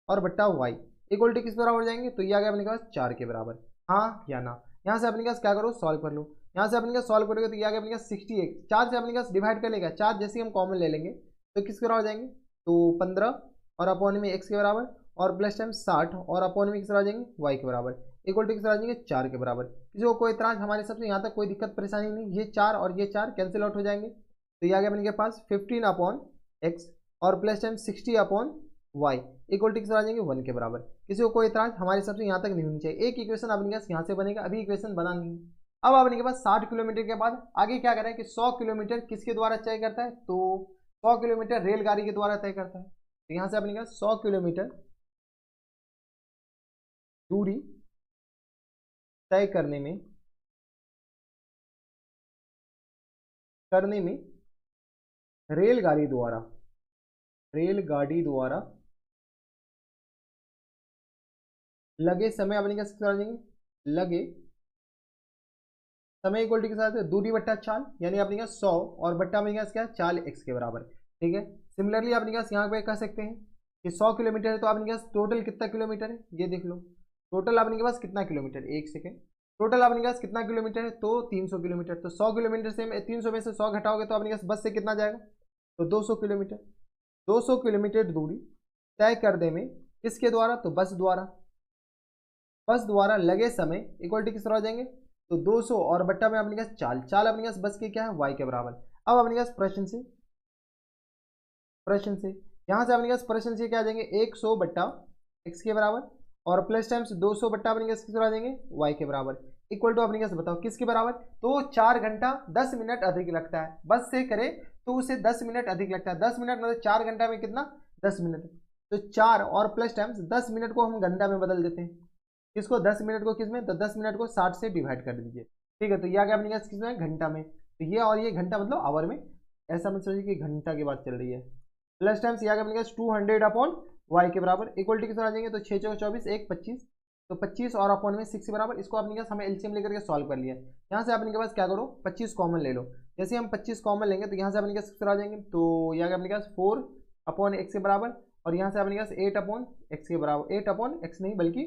और बट्टा y इक्वल टू किस बराबर हो जाएंगे, तो ये आ गया अपने पास 4 के बराबर, हाँ या ना। यहाँ से अपने पास क्या करो, सॉल्व कर लो। यहाँ से अपने पास सॉल्व करोगे तो ये आ गया अपने पास 68, 4 से अपने पास डिवाइड कर लेगा, 4 जैसे हम कॉमन ले लेंगे तो किसके बराबर हो जाएंगे, तो 15 और अपॉन में x के बराबर, और प्लस टाइम 60 और अपॉन में किस बराबर आ जाएंगे, y के बराबर, इक्वल टू किस बराबर आ जाएंगे, 4 के बराबर। किसी को कोई इतराज हमारे सबसे यहाँ तक कोई दिक्कत परेशानी नहीं, ये 4 और ये 4 कैंसिल आउट हो जाएंगे, तो ये आ गया अपने के पास 15 अपॉन x और plus time 60 upon y equal to किस बराबर आ जाएंगे, 1 के बराबर। किसी को कोई इतराज हमारे सबसे यहाँ तक नहीं होनी चाहिए। एक इक्वेशन अपने पास यहाँ से बनेगा, अभी इक्वेशन बना नहीं। अब अपने के पास 60 किलोमीटर के बाद आगे क्या करें कि 100 किलोमीटर किसके द्वारा तय करता है, तो 100 किलोमीटर रेलगाड़ी के द्वारा तय करता है। तो यहाँ से अपने पास 100 किलोमीटर दूरी तय करने में रेलगाड़ी द्वारा लगे समय अपने क्या आ जाएंगे, लगे समय इक्वल टू के साथ दूरी बट्टा चाल, यानी अपने क्या 100 और बट्टा अपने क्या क्या चाल x के बराबर, ठीक है। सिमिलरली अपने क्या यहाँ पे कह सकते हैं कि 100 किलोमीटर है तो अपने क्या टोटल कितना किलोमीटर है, ये देख लो टोटल अपने के पास कितना किलोमीटर, एक सेकेंड, टोटल अपने के पास कितना किलोमीटर है, तो 300 किलोमीटर। तो 100 किलोमीटर से 300 में से 100 घटाओगे तो अपने पास बस से कितना जाएगा, तो 200 किलोमीटर। 200 किलोमीटर दूरी तय करने में किसके द्वारा, तो बस द्वारा लगे समय इक्वल टू किस तरह हो जाएंगे, तो 200 और बट्टा में अपने पास चाल अपने पास बस के क्या है, y के बराबर। अब अपने पास प्रश्न से यहाँ से अपने पास प्रश्न से क्या आ जाएंगे, 100 बट्टा x के बराबर और प्लस टाइम्स 200 बट्टा अपने पास किस तरह आ जाएंगे, y के बराबर, इक्वल टू अपने पास बताओ किसके बराबर, तो 4 घंटा 10 मिनट अधिक लगता है, बस से करे तो उसे 10 मिनट अधिक लगता है। 10 मिनट मतलब 4 घंटा में कितना, 10 मिनट, तो 4 और प्लस टाइम्स 10 मिनट को हम घंटा में बदल देते हैं, किसको 10 मिनट को किसमें, तो 10 मिनट को 60 से डिवाइड कर दीजिए, ठीक है। तो ये आ गया अपने पास किसमें, घंटा में, तो ये और ये घंटा मतलब आवर में, ऐसा मत सोचिए कि घंटा की बात चल रही है। प्लस टाइम्स ये आ गया अपने पास 200 अपॉन y के बराबर, इक्वल टू किस आ जाएंगे, तो 6 चौक 24 1 25, तो 25 और अपॉन में 6 के बराबर। इसको अपने पास हमें एलसीएम लेकर के सॉल्व कर लिया। यहाँ से अपने के पास क्या करो, 25 कॉमन ले लो। जैसे हम 25 कॉमन लेंगे तो यहाँ से अपने पास किस आ जाएंगे, तो यहाँ अपने पास 4 अपॉन x के बराबर, और यहाँ से अपने पास 8 अपॉन x के बराबर, 8 अपॉन x नहीं बल्कि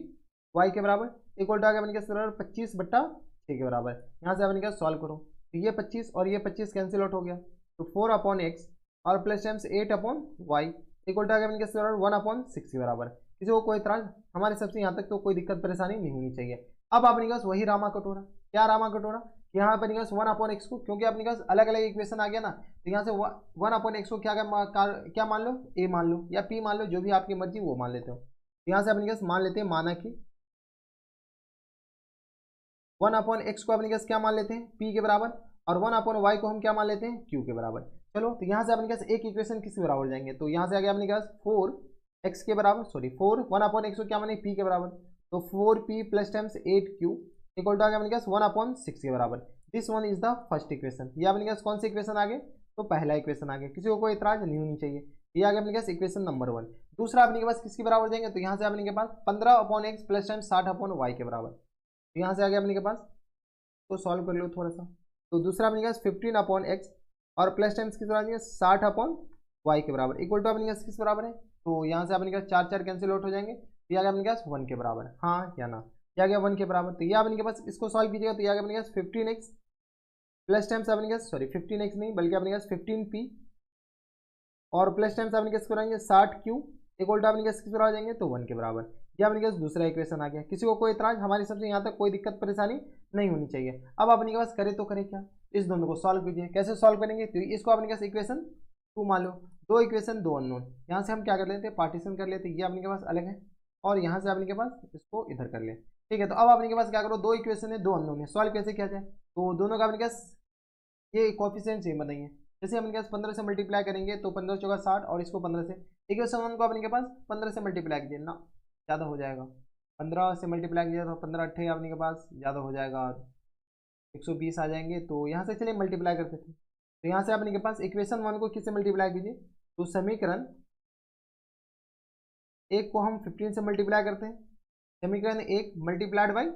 y के बराबर, इक्वल टू आ गया अपने पास बराबर 25 बट्टा 6 के बराबर। यहाँ से अपने पास सॉल्व करो तो ये 25 और ये 25 कैंसिल आउट हो गया, तो 4 अपॉन x और plus times 8 upon y equal to आ गया अपने पास बराबर 1 अपॉन 6 के बराबर। किसी को कोई इतराज हमारे सबसे यहाँ तक तो कोई दिक्कत परेशानी नहीं होनी चाहिए। अब अपने पास वही रामा कटोरा, क्या रामा कटोरा, यहाँ पर 1 अपॉन एक्स को, क्योंकि अपने पास अलग अलग इक्वेशन आ गया ना, तो यहाँ से 1 अपॉन एक्स को क्या मान लो, a मान लो या p मान लो, जो भी आपकी मर्जी वो मान लेते हो। तो यहाँ से अपने पास मान लेते हैं, माना कि 1 अपॉन एक्स को अपने पास क्या मान लेते हैं, p के बराबर, और 1 अपॉन वाई को हम क्या मान लेते हैं, q के बराबर। चलो तो यहाँ से अपने पास एक इक्वेशन किसके बराबर हो जाएंगे, तो यहाँ से आ गया अपने पास 4x के बराबर, सॉरी 1 अपॉन एक्स को क्या माने, p के बराबर, तो 4p plus times 8q equal to आ गया अपने पास 1 अपॉन 6 के बराबर। This one is the first equation. ये अपने पास कौन सी इक्वेशन आ गए, तो पहला इक्वेशन आ गया, किसी को कोई इतराज नहीं होनी चाहिए। ये आ गया अपने पास इक्वेशन नंबर 1। दूसरा अपने के पास किसके बराबर हो जाएंगे, तो यहाँ से अपने के पास 15 upon x plus time 60 upon y के बराबर। तो यहाँ से आ गया अपने के पास, तो सॉल्व कर लो थोड़ा सा। तो दूसरा अपने पास 15 अपॉन एक्स और प्लस टाइम्स किस बराबर, 60 अपॉन वाई के बराबर, इक्वल टू अपने पास किस बराबर है, तो यहाँ से अपने पास 4 4 कैंसिल आउट हो जाएंगे, तो ये आ गया अपने पास 1 के बराबर, हाँ या ना, ये आ गया 1 के बराबर। तो ये अपने के पास इसको सॉल्व कीजिएगा तो ये आ गया अपने पास 15x प्लस टाइम्स अपने पास, सॉरी 15x नहीं बल्कि अपने पास 15p और प्लस टाइम्स अपने पास कराएंगे 60q इक्वल टू अपने पास किस बराबर आ जाएंगे, तो 1 के बराबर। ये अपने पास दूसरा इक्वेशन आ गया। किसी को कोई इतराज हमारे सबसे यहाँ तक कोई दिक्कत परेशानी नहीं होनी चाहिए। अब अपने के पास करे तो करे क्या, इस दोनों को सॉल्व कीजिए। कैसे सॉल्व करेंगे, तो इसको अपने पास इक्वेशन 2 मान लो, 2 इक्वेशन 2 अननोन, यहाँ से हम क्या कर लेते हैं, पार्टीशन कर लेते हैं, ये अपने के पास अलग है और यहाँ से अपने के पास इसको इधर कर ले, ठीक है। तो अब अपने के पास क्या करो, 2 इक्वेशन है 2 अननोन है, सॉल्व कैसे किया जाए, तो दोनों का अपने पास ये कोफिशिएंट सेम बताइए। जैसे अपने पास 15 से मल्टीप्लाई करेंगे तो 15 चौका 60 और इसको 15 से, इक्वेशन 1 को अपने के पास 15 से मल्टीप्लाई कीजिए ना, ज़्यादा हो जाएगा, 15 से मल्टीप्लाई कीजिए तो 15 अट्ठे अपने के पास ज़्यादा हो जाएगा, 120 आ जाएंगे। तो यहाँ से चलिए मल्टीप्लाई करते थे, तो यहाँ से अपने के पास इक्वेशन 1 को किससे मल्टीप्लाई कीजिए, तो समीकरण 1 को हम 15 से मल्टीप्लाई करते हैं, समीकरण 1 मल्टीप्लाइड बाई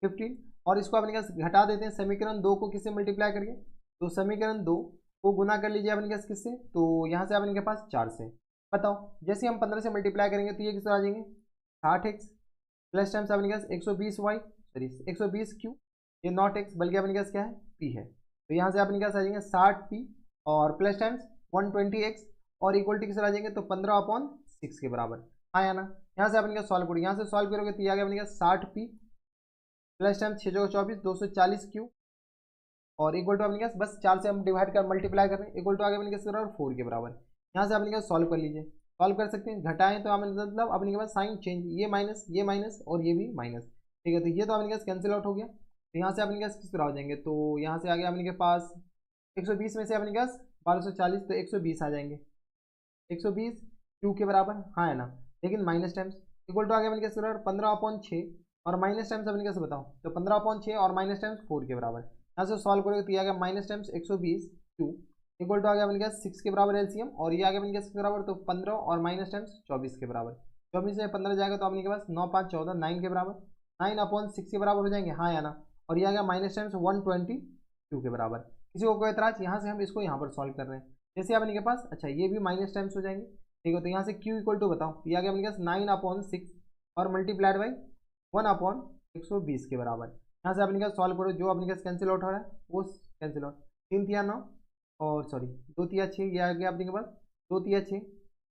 15, और इसको अपने पास घटा देते हैं, समीकरण 2 को किससे मल्टीप्लाई करके, तो समीकरण 2 को गुना कर लीजिए अपने पास किससे, तो यहाँ से अपने के पास 4 से। बताओ जैसे हम 15 से मल्टीप्लाई करेंगे तो ये किस आ जाएंगे, 60x प्लस टाइम्स अपने पास 120y, सॉरी 120q, ये नॉट x बल्कि अपने पास क्या है p है। तो यहाँ से अपने पास आ जाएंगे 60p और प्लस टाइम्स 120x और इक्वल टू किस आ जाएंगे तो 15/6 के बराबर। हाँ या ना। यहाँ से अपने पास सॉल्व करो, यहाँ से सॉल्व करोगे तो ये आ गया अपने पास 60p प्लस टाइम्स 6 24 240q और इक्वल टू अपने पास बस 4 से हम डिवाइड कर मल्टीप्लाई कर रहे हैं, इक्वल टू आगे अपने पास 4 के बराबर। यहाँ से अपने पास सॉल्व कर लीजिए, सॉल्व कर सकते हैं, घटाएं तो हमें मतलब अपने के पास साइन चेंज, ये माइनस और ये भी माइनस, ठीक है। तो ये तो अपने पास कैंसिल आउट हो गया। तो यहाँ से अपने पास किस तरह हो जाएंगे, तो यहाँ से आ गया अपने के पास 120 में से अपने पास 1240 तो 120 आ जाएंगे, 120 क्यू के बराबर। हाँ है ना, लेकिन माइनस टाइम्स इक्वल टू आ गया अपने पास 15/6 और माइनस टाइम्स अपने कैसे बताओ तो 15/6 और माइनस टाइम्स 4 के बराबर। यहाँ से सॉल्व करोगे तो ये आ गया minus times 120 q equal to आ गया अपने पास 6 के बराबर एलसीएम और ये आ गया अपने पास बराबर तो 15 और माइनस टाइम्स 24 के बराबर। 24 में 15 जाएगा तो अपने के पास 9 5 14 9 के बराबर, 9/6 के बराबर हो जाएंगे। हाँ या ना। और ये आ गया माइनस टाइम्स 122 के बराबर। किसी को कोई एतराज, यहाँ से हम इसको यहाँ पर सॉल्व कर रहे हैं जैसे अपने के पास, अच्छा ये भी माइनस टाइम्स हो जाएंगे, ठीक है। तो यहाँ से q इक्वल टू बताओ, ये आ गया अपने पास 9/6 और मल्टीप्लाइड बाई 1/120 के बराबर। यहाँ से अपने पास सॉल्व करो, जो अपने पास कैंसिल आउट हो रहा है वो कैंसिल आउट, 3 तिया 9 और सॉरी 2 तिया 6, ये आ गया अपने के पास 2 तिया 6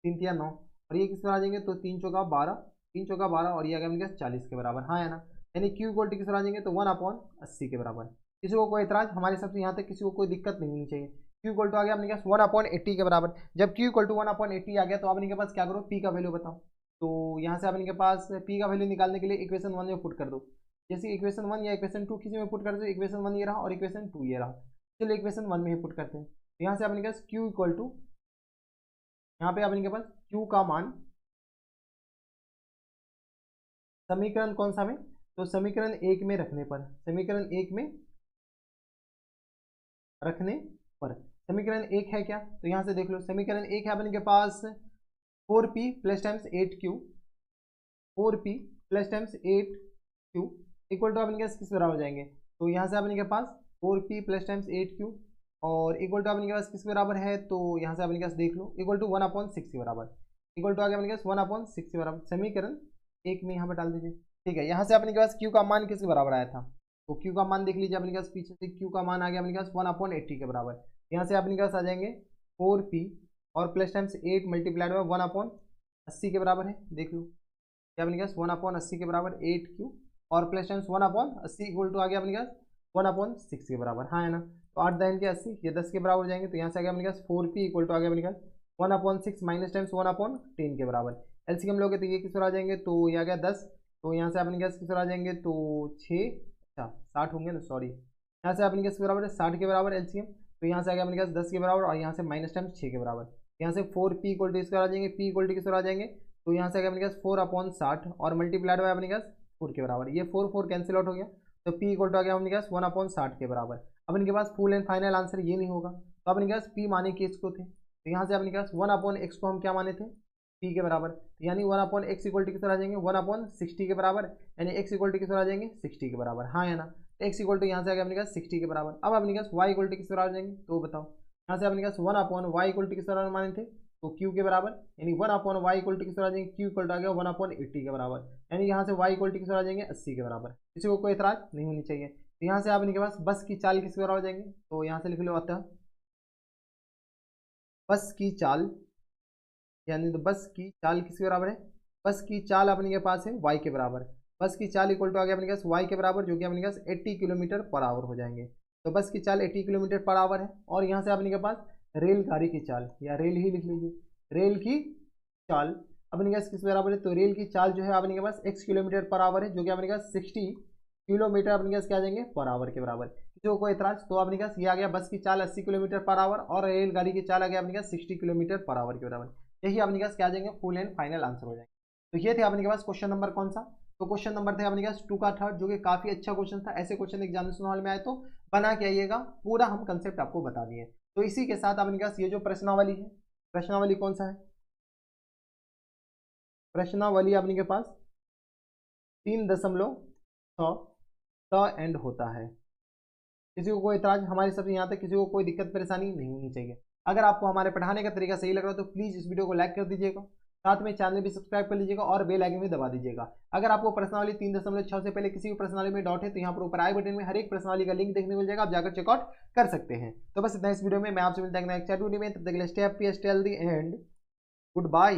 3 तिया 9 और ये किस तरह आ जाएंगे तो 3 चौका 12, 3 चौका 12 और ये आ गया अपने पास 40 के बराबर। हाँ है ना, यानी q इक्वल टू किस तरह आ जाएंगे तो 1/80 के बराबर। किसी को कोई एतराज, हमारे हिसाब से यहाँ तक किसी को कोई दिक्कत नहीं होनी चाहिए। q इक्वल टू आ गया अपने पास 1/80 के बराबर। जब q इक्वल टू 1/80 आ गया तो अपने के पास क्या करो, p का वैल्यू बताओ। तो यहाँ से अपने के पास p का वैल्यू निकालने के लिए इक्वेशन 1 में पुट कर दो, जैसे इक्वेशन 1 या इक्वेशन 2 किसी में पुट कर दो। इक्वेशन 1 ये रहा और इक्वेशन 2 ये रहा, चलो इक्वेशन 1 में ही पुट करते हैं। तो यहाँ से अपने के पास q इक्वल टू, यहाँ पे अपने के पास q का मान समीकरण कौन सा में, तो समीकरण 1 में रखने पर, समीकरण 1 में रखने पर समीकरण 1 है क्या, तो यहाँ से देख लो समीकरण 1 है अपने के पास 4p plus times 8q, 4p plus times 8q equal to अपने के पास किस बराबर हो जाएंगे, तो यहाँ से अपने के पास 4p प्लस टाइम्स 8q और इक्वल टू अपने के पास किस बराबर है, तो यहाँ से अपने के पास देख लो इक्वल टू 1/6 के बराबर, इक्वल टू आ गया अपने के पास 1/6 के बराबर। समीकरण 1 में यहाँ पर डाल दीजिए, ठीक है। यहाँ से अपने के पास q का मान किसके बराबर आया था, तो q का मान देख लीजिए अपने के पास, पीछे से q का मान आ गया अपने के पास 1/80 के बराबर। यहाँ से अपने के पास आ जाएंगे 4p और प्लस टाइम्स 8 मल्टीप्लाइड बाई 1/80 के बराबर है, देख लो क्या अपने के पास 1/80 के बराबर 8q और प्लस टाइम्स 1/80 इक्वल टू आ गया अपने पास 1/6 के बराबर। हाँ है ना, तो 8 दाइन के 80, ये 10 के बराबर हो जाएंगे। तो यहाँ से आ गया अपने पास 4p इक्वल टू आ गया अपने पास 1/6 माइनस टाइम्स 1/10 के बराबर। एलसीएम लोगे तो ये किस तरह आ जाएंगे, तो ये आ गया 10, तो यहाँ से अपने पास किस तरह आ जाएंगे तो 6, अच्छा 60 होंगे ना, सॉरी यहाँ से अपने के बराबर है 60 के बराबर एलसीएम। तो यहाँ से आ गया अपने पास 10 के बराबर और यहाँ से माइनस टाइम्स 6 के बराबर। यहाँ से 4p इक्वल टू इस आ जाएंगे, p इक्वल टू किस आ जाएंगे, तो यहाँ से आ गया अपने पास 4/60 और मल्टीप्लाइड बाय अपने पास 4 के बराबर, ये 4 कैंसिल आउट हो गया। तो p इक्वल टू आ गया अपने पास 1/60 के बराबर। अब इनके पास फुल एंड फाइनल आंसर ये नहीं होगा, तो अपने पास p माने कि इसको थे, तो यहाँ से अपने पास 1/x को हम क्या माने थे p के बराबर, यानी 1/x इक्वल टू किस आ जाएंगे 1/60 के बराबर, यानी x इक्वल टू किस आ जाएंगे 60 के बराबर। हाँ है ना, x इक्वल टू यहाँ से आ गया अपने पास 60 के बराबर। अब अपने पास y इक्वल टू किस आ जाएंगे, तो बताओ यहाँ से अपने पास 1/y इक्वल टू किस बराबर माने थे, तो q के बराबर, यानी 1/y इक्वल टू किस आ जाएंगे, q इक्वल टू आ गया 1/80 के बराबर, यानी यहाँ से y इक्वल टू किस आ जाएंगे 80 के बराबर। किसी को कोई एतराज नहीं होनी चाहिए। तो यहाँ से आपके पास बस की चाल किस बराबर हो जाएंगे, तो यहाँ से लिख लो अतः बस की चाल, यानी तो बस की चाल किसके बराबर है, बस की चाल अपने के पास है y के बराबर। बस की चाल इक्वल टू आ गया अपने पास y के बराबर, जो कि अपने पास 80 किलोमीटर पर आवर हो जाएंगे। तो बस की चाल 80 किलोमीटर पर आवर है। और यहाँ से अपने के पास रेलगाड़ी की चाल, या रेल ही लिख लीजिए, रेल की चाल अपने पास किस बराबर है, तो रेल की चाल जो है अपने के पास x किलोमीटर पर आवर है, जो कि अपने पास 60 किलोमीटर अपने पास क्या आ जाएंगे पर आवर के बराबर। जो कोई एतराज, तो अपने पास ये आ गया बस की चाल 80 किलोमीटर पर आवर और रेलगाड़ी की चाल आ गया अपने पास 60 किलोमीटर पर आवर के बराबर। यही अपने पास क्या आ जाएंगे फुल एंड फाइनल आंसर हो जाएंगे। तो ये थे अपने के पास क्वेश्चन नंबर कौन सा, तो क्वेश्चन नंबर थे अपने पास 2 का थर्ड, जो कि काफी अच्छा क्वेश्चन था। ऐसे क्वेश्चन एग्जामिनेशन हॉल में आए तो बना के आइएगा, पूरा हम कंसेप्ट आपको बता दिए। तो इसी के साथ अपने पास ये जो प्रश्नावली है, प्रश्नावली कौन सा है, प्रश्नावली अपने के पास 3.6 एंड होता है। किसी को कोई इतराज, हमारी सबसे यहाँ तक किसी को कोई दिक्कत परेशानी नहीं होनी चाहिए। अगर आपको हमारे पढ़ाने का तरीका सही लग रहा है तो प्लीज़ इस वीडियो को लाइक कर दीजिएगा साथ में चैनल भी सब्सक्राइब कर लीजिएगा और बेल आइकन भी दबा दीजिएगा। अगर आपको प्रश्नावली 3.6 से पहले किसी भी प्रश्नावली में डाउट है तो यहाँ पर ऊपर आई बटन में हर एक प्रश्नावली का लिंक देखने मिल जाएगा, आप जाकर चेकआउट कर सकते हैं। तो बस इतना इस वीडियो में, मैं आपसे मिलता हूं नेक्स्ट वीडियो में, तब तक के लिए stay happy, stay healthy and good bye.